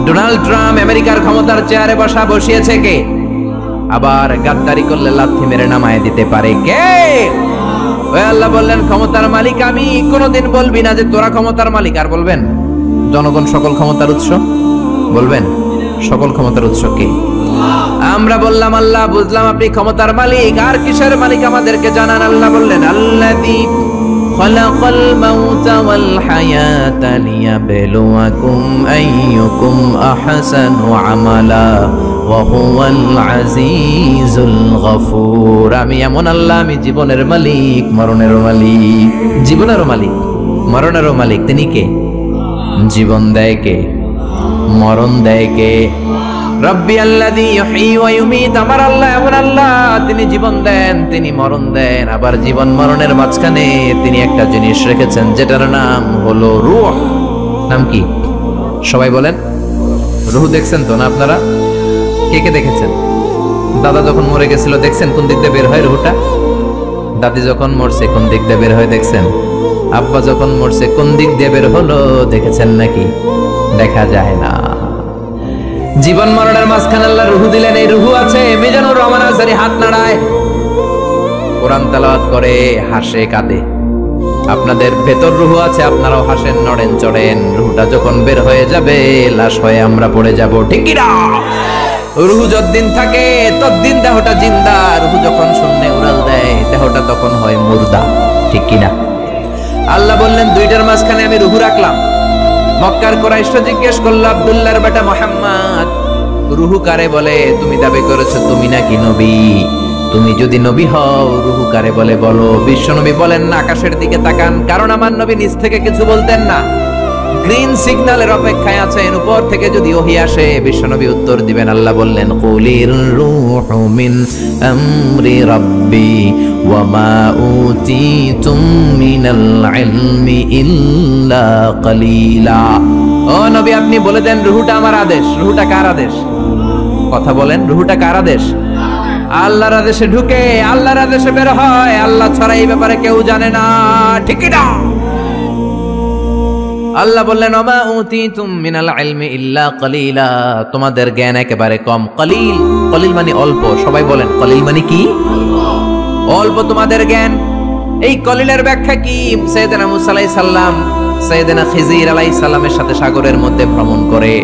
ডোনাল্ড ট্রাম্প আমেরিকার ক্ষমতার চেয়ারে বসিয়েছে কে? আবার গাদ্দারি করলে লাথি মেরে নামায় দিতে পারে কে? ওই আল্লাহ বললেন, ক্ষমতার মালিক আমি। কোনদিন বলবি না যে তোরা ক্ষমতার মালিক, আর বলবেন জনগণ সকল ক্ষমতার উৎস। বলবেন সকল ক্ষমতার উৎস কে? আমরা বললাম আল্লাহ, বুঝলাম আপনি ক্ষমতার মালিক, আর কিসের মালিক আমাদেরকে জানান। আল্লাহ বললেন, আল্লাযী খালাকাল মাউতা ওয়াল হায়াতা লিয়াবলুয়াকুম আইয়ুকুম আহসানু আমালা ওয়া হুয়াল আজিজুল গফুর। আমি এমন আল্লাহ, আমি জীবনের মালিক, মরণেরও মালিক। জীবনেরও মালিক, মরণেরও মালিক। তিনি কে? জীবন দেয় কে? মরণ দেয় কে? রব্বি আল্লাযী ইউহয়ী ওয়া ইউমীত। আমার আল্লাহ এমন আল্লাহ, তিনি জীবন দেন, তিনি মরণ দেন। আবার জীবন মরণের মাঝখানে তিনি একটা জিনিস রেখেছেন, যেটার নাম হলো রূহ। নাম কি? সবাই বলেন। রূহ দেখছেন তো না আপনারা? কে কে দেখেছেন? দাদা যখন মরে গেছিল দেখছেন কোন দিক দিয়ে বের হয় রূহটা? দাদি যখন মরছে কোন দিক দিয়ে বের হয় দেখছেন? আব্বা যখন মরছে কোন দিক দিয়ে বের হলো দেখেছেন নাকি? দেখা যায় না। জীবন মরণের মাঝখানে আল্লাহ রূহ দিলেন। এই রূহ আছে। মিজানুর রহমান আজহারী হাত নাড়ায়, কোরআন তেলাওয়াত করে, হাসে, কাঁদে। আপনাদের ভেতর রূহ আছে, আপনারাও হাসেন, নড়েন, চড়েন। রূহটা যখন বের হয়ে যাবে, লাশ হয়ে আমরা পড়ে যাব, ঠিক কি না? রূহ যতদিন থাকে ততদিন দেহটা জিন্দা। রূহ যখন শূন্যে উড়াল দেয়, দেহটা তখন হয় মুর্দা, ঠিক কি না? আল্লাহ বললেন, দুইটার মাঝখানে আমি রূহ রাখলাম। মক্কার কুরাইশরা জিজ্ঞেস করল, আব্দুল্লাহর বেটা মুহাম্মদ, রূহ কারে বলে? তুমি দাবি করেছো তুমি নাকি নবী। তুমি যদি নবী হও, রূহ কারে বলে বলো। বিশ্বনবী বলেন না, আকাশের দিকে তাকান, কারণ আমার নবী নিচ থেকে কিছু বলতেন না। গ্রিন সিগন্যালের অপেক্ষায় আছেন, উপর থেকে যদি ওহী আসে বিশ্বনবী উত্তর দিবেন। আল্লাহ বললেন, কুলির রূহু মিন আমরি রাব্বি ওয়া মা উতিতুম মিনাল ইলমি ইল্লা কালিলা। ও নবী, আপনি বলে দেন রূহটা আমার আদেশ। রূহটা কার আদেশ? কথা বলেন, রূহটা কার আদেশ? আল্লাহর আদেশে ঢুকে আল্লাহর আদেশে বের হয়। আল্লাহ ছাড়া এই ব্যাপারে কেউ জানে না, ঠিক না? আল্লাহ বললেন, ওমা উতিতুম মিনাল ইলমি ইল্লা কালিলা। তোমাদের জ্ঞান একেবারে কম। কলিল, কলিল মানে অল্প। সবাই বলেন, কলিল মানে কি? অল্প তোমাদের জ্ঞান। এই কলিলের ব্যাখ্যা কি? সাইয়েদনা মুসা আলাইহিস সালাম সাইয়েদনা খিজির আলাইহিস সালামের সাথে সাগরের মধ্যে ভ্রমণ করে,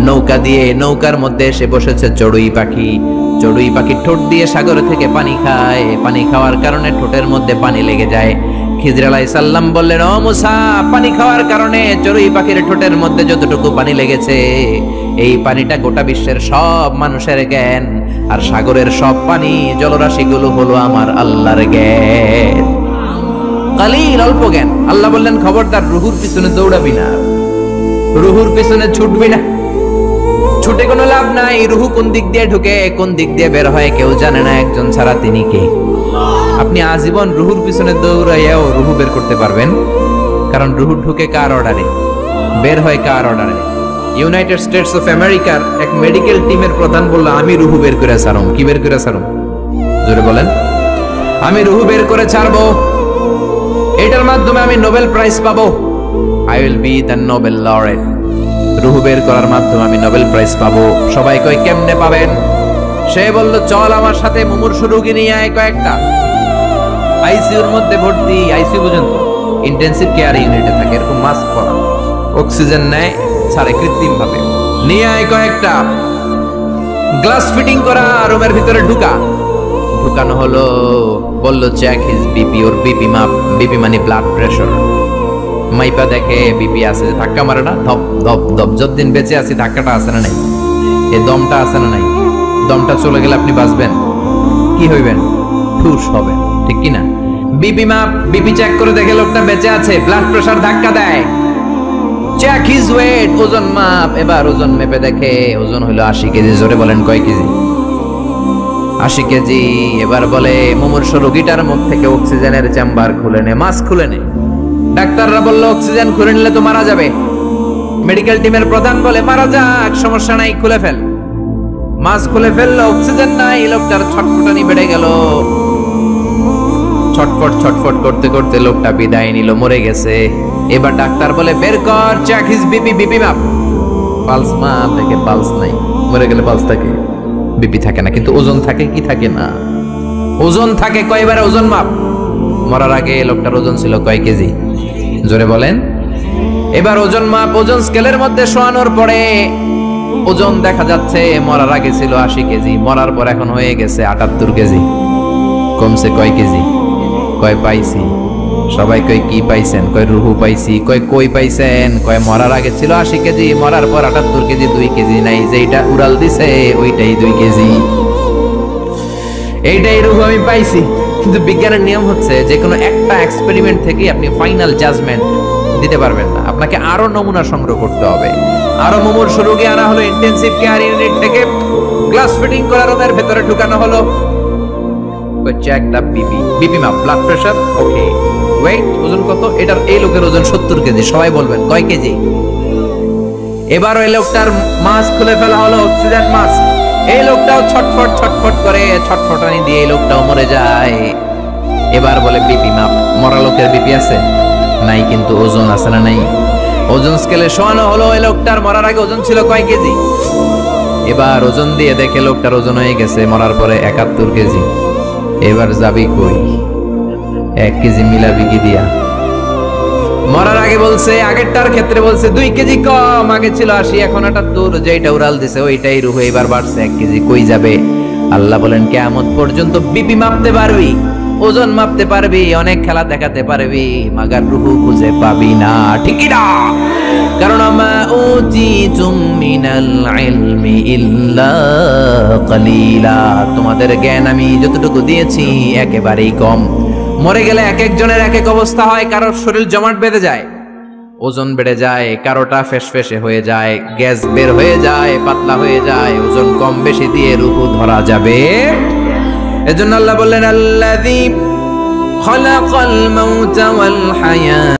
নৌকা দিয়ে নৌকার মধ্যে এসে বসেছে চড়ুই পাখি। চড়ুই পাখি ঠোঁট দিয়ে সাগর থেকে পানি খায়, পানি খাওয়ার কারণে ঠোঁটের মধ্যে পানি লেগে যায়। খিজির আলাইহিস সালাম বললেন, ও মুসা, পানি খাওয়ার কারণে চড়ুই পাখির ঠোঁটের মধ্যে যতটুকু পানি লেগেছে এই পানিটা গোটা বিশ্বের সব মানুষের জ্ঞান, আর সাগরের সব পানি জলরাশিগুলো হলো আমার আল্লাহর জ্ঞান। কালিল, অল্প জ্ঞান। আল্লাহ বললেন, খবরদার রুহুর পিছনে দৌড়াবি না, রুহুর পিছনে ছুটবি না, ছুটে কোনো লাভ নাই। রুহু কোন দিক দিয়ে ঢুকে কোন দিক দিয়ে বের হয় কেউ জানে না, একজন ছাড়া, তিনি কে? আপনি আজীবন রুহুর পিছনে দৌড়াইয়াও রুহু বের করতে পারবেন, কারণ রুহু ঢুকে কার অর্ডারে, বের হয় কার অর্ডারে। ইউনাইটেড স্টেটস অফ আমেরিকার এক মেডিকেল টিমের প্রধান বলল, আমি রুহু বের করে ছাড়ুম। কি বের করে ছাড়ুম? জোরে বলেন। আমি রুহু বের করে ছাড়বো, এটার মাধ্যমে আমি নোবেল প্রাইজ পাবো। I will be the Nobel laureate. রুহু বের করার মাধ্যমে আমি নোবেল প্রাইজ পাবো। সবাই কয়, কেমনে পাবেন? সে বলল, চল আমার সাথে মুমূর্ষু রোগী নিয়ে আয় কয়েকটা। আইসিইউর মধ্যে ভর্তি, আইসিইউ বুঝেন তো, ইন্টেনসিভ কেয়ার ইউনিটে থাকে, এরকম মাস্ক পরা, অক্সিজেন নেয়, ছাড়ে কৃত্রিম ভাবে। নিয়ে আয় কয়েকটা, গ্লাস ফিটিং করা রুমের ভিতরে ঢুকানো হলো। বলল, চেক হিজ বিপি, ওর বিপি মাপ। বিপি মানে ব্লাড প্রেশার। মাইপা দেখে বিপি আছে, ধাক্কা মারে না, ধপ ধপ ধপ। যতদিন বেঁচে আছি ধাক্কাটা আছে না নাই, এই দমটা আছে না নাই? দমটা চলে গেলে আপনি বাঁচবেন, কি হইবেন? ঠুস হবেন, ঠিক কি না? বিপি মাপ, বিপি চেক করে দেখে লোকটা বেঁচে আছে। ব্লাড প্রেশার ধাক্কা দেয়। চেক হিজ ওয়েট, ওজন মাপ। এবার ওজন মেপে দেখে ওজন হলো 80 কেজি। জোরে বলেন, কয় কেজি? 80 কেজি। এবার বলে, মুমূর্ষু রোগীটার মুখ থেকে অক্সিজেনের চেম্বার খুলে নে, মাস্ক খুলে নে। ডাক্তাররা বলল, অক্সিজেন খুলে নিলে তো মারা যাবে। মেডিকেল টিমের প্রধান বলে, মারা যাক, সমস্যা নাই, খুলে ফেল। মাস্ক খুলে ফেললো, অক্সিজেন নাই। লোকটার ছটফটানি বেড়ে গেল। ছটফট ছটফট করতে করতে লোকটা বিদায় নিল, মরে গেছে। এবার ডাক্তার বলে, বের কর, চেক হিজ বিপি, বিপি মাপ। পালস মাপ, দেখে পালস নাই। মরে গেলে পালস থাকে, বিপি থাকে না, কিন্তু ওজন থাকে কি থাকে না? ওজন থাকে। কয়বার ওজন মাপ? মরার আগে লোকটার ওজন ছিল কয় কেজি? জোরে বলেন। এবার ওজন মাপ, ওজন স্কেলের মধ্যে শোয়ানোর পরে ওজন দেখা যাচ্ছে মরার আগে ছিল 80 কেজি, মরার পর এখন হয়ে গেছে 78 কেজি। কমছে কয় কেজি? কয় পাইছি? সবাই কয় কি পাইছেন? কয় রুহু পাইছি। কয় কই পাইছেন? কয় মরার আগে ছিল 80 কেজি, মরার পর 78 কেজি, 2 কেজি নাই। যেটা উড়াল দিছে ওইটাই 2 কেজি। এইটাই রুহু আমি পাইছি। কিন্তু বিজ্ঞানের নিয়ম হচ্ছে, যে কোনো একটা এক্সপেরিমেন্ট থেকে আপনি ফাইনাল জাজমেন্ট দিতে পারবেন না, আপনাকে আরো নমুনা সংগ্রহ করতে হবে। আরো মুমূর্ষু রোগী আনা হলো ইন্টেনসিভ কেয়ার ইউনিট থেকে, গ্লাস ফিটিং করা রুমের ভেতরে ঢুকানো হলো। চেক দা বিপি, বিপি মাপ, ব্লাড প্রেশার, ওকে। ওয়েট, ওজন কত? এটার এই লোকের ওজন 70 কেজি। সবাই বলবেন কয় কেজি? এবার ওই লোকটার মাস্ক খুলে ফেলা হলো, অক্সিজেন মাস্ক। এই লোকটাও ছটফট ছটফট করে, ছটফটানি দিয়ে এই লোকটাও মরে যায়। এবার বলে, বিপি মাপ। মরা লোকের বিপি আছে নাই, কিন্তু ওজন আছে না নাই? ওজন স্কেলে শোয়ানো হলো। এই লোকটার মরার আগে ওজন ছিল কয় কেজি? এবার ওজন দিয়ে দেখে লোকটার ওজন হয়ে গেছে মরার পরে 71 কেজি। এবার যাবি কই? 1 কেজি মিলাবি কি দিয়া? মরার আগে বলছে, আগেরটার ক্ষেত্রে বলছে 2 কেজি কম, আগে ছিল 80, এখন 78। যেটা উড়াল দিছে ওইটাই রুহু। এবার বাড়ছে 1 কেজি, কই যাবে? আল্লাহ বলেন, কিয়ামত পর্যন্ত বিপি মাপতে পারবি, ওজন মাপতে পারবি, অনেক খেলা দেখাতে পারবি, মাগার রুহু খুঁজে পাবি না, ঠিক না? কারণ মা উতিতুম মিনাল ইলমি ইল্লা কালিলা, তোমাদের জ্ঞান আমি যতটুকু দিয়েছি একেবারেই কম। মরে গেলে এক একজনের এক এক অবস্থা হয়। কারোর শরীর জমাট বেঁধে যায়, ওজন বেড়ে যায়, কারোটা ফেসফেসে হয়ে যায়, গ্যাস বের হয়ে যায়, পাতলা হয়ে যায়। ওজন কম বেশি দিয়ে রুহু ধরা যাবে। এজন্য আল্লাহ বললেন, আল্লাযী খালাকাল মাউতা ওয়াল হায়াত।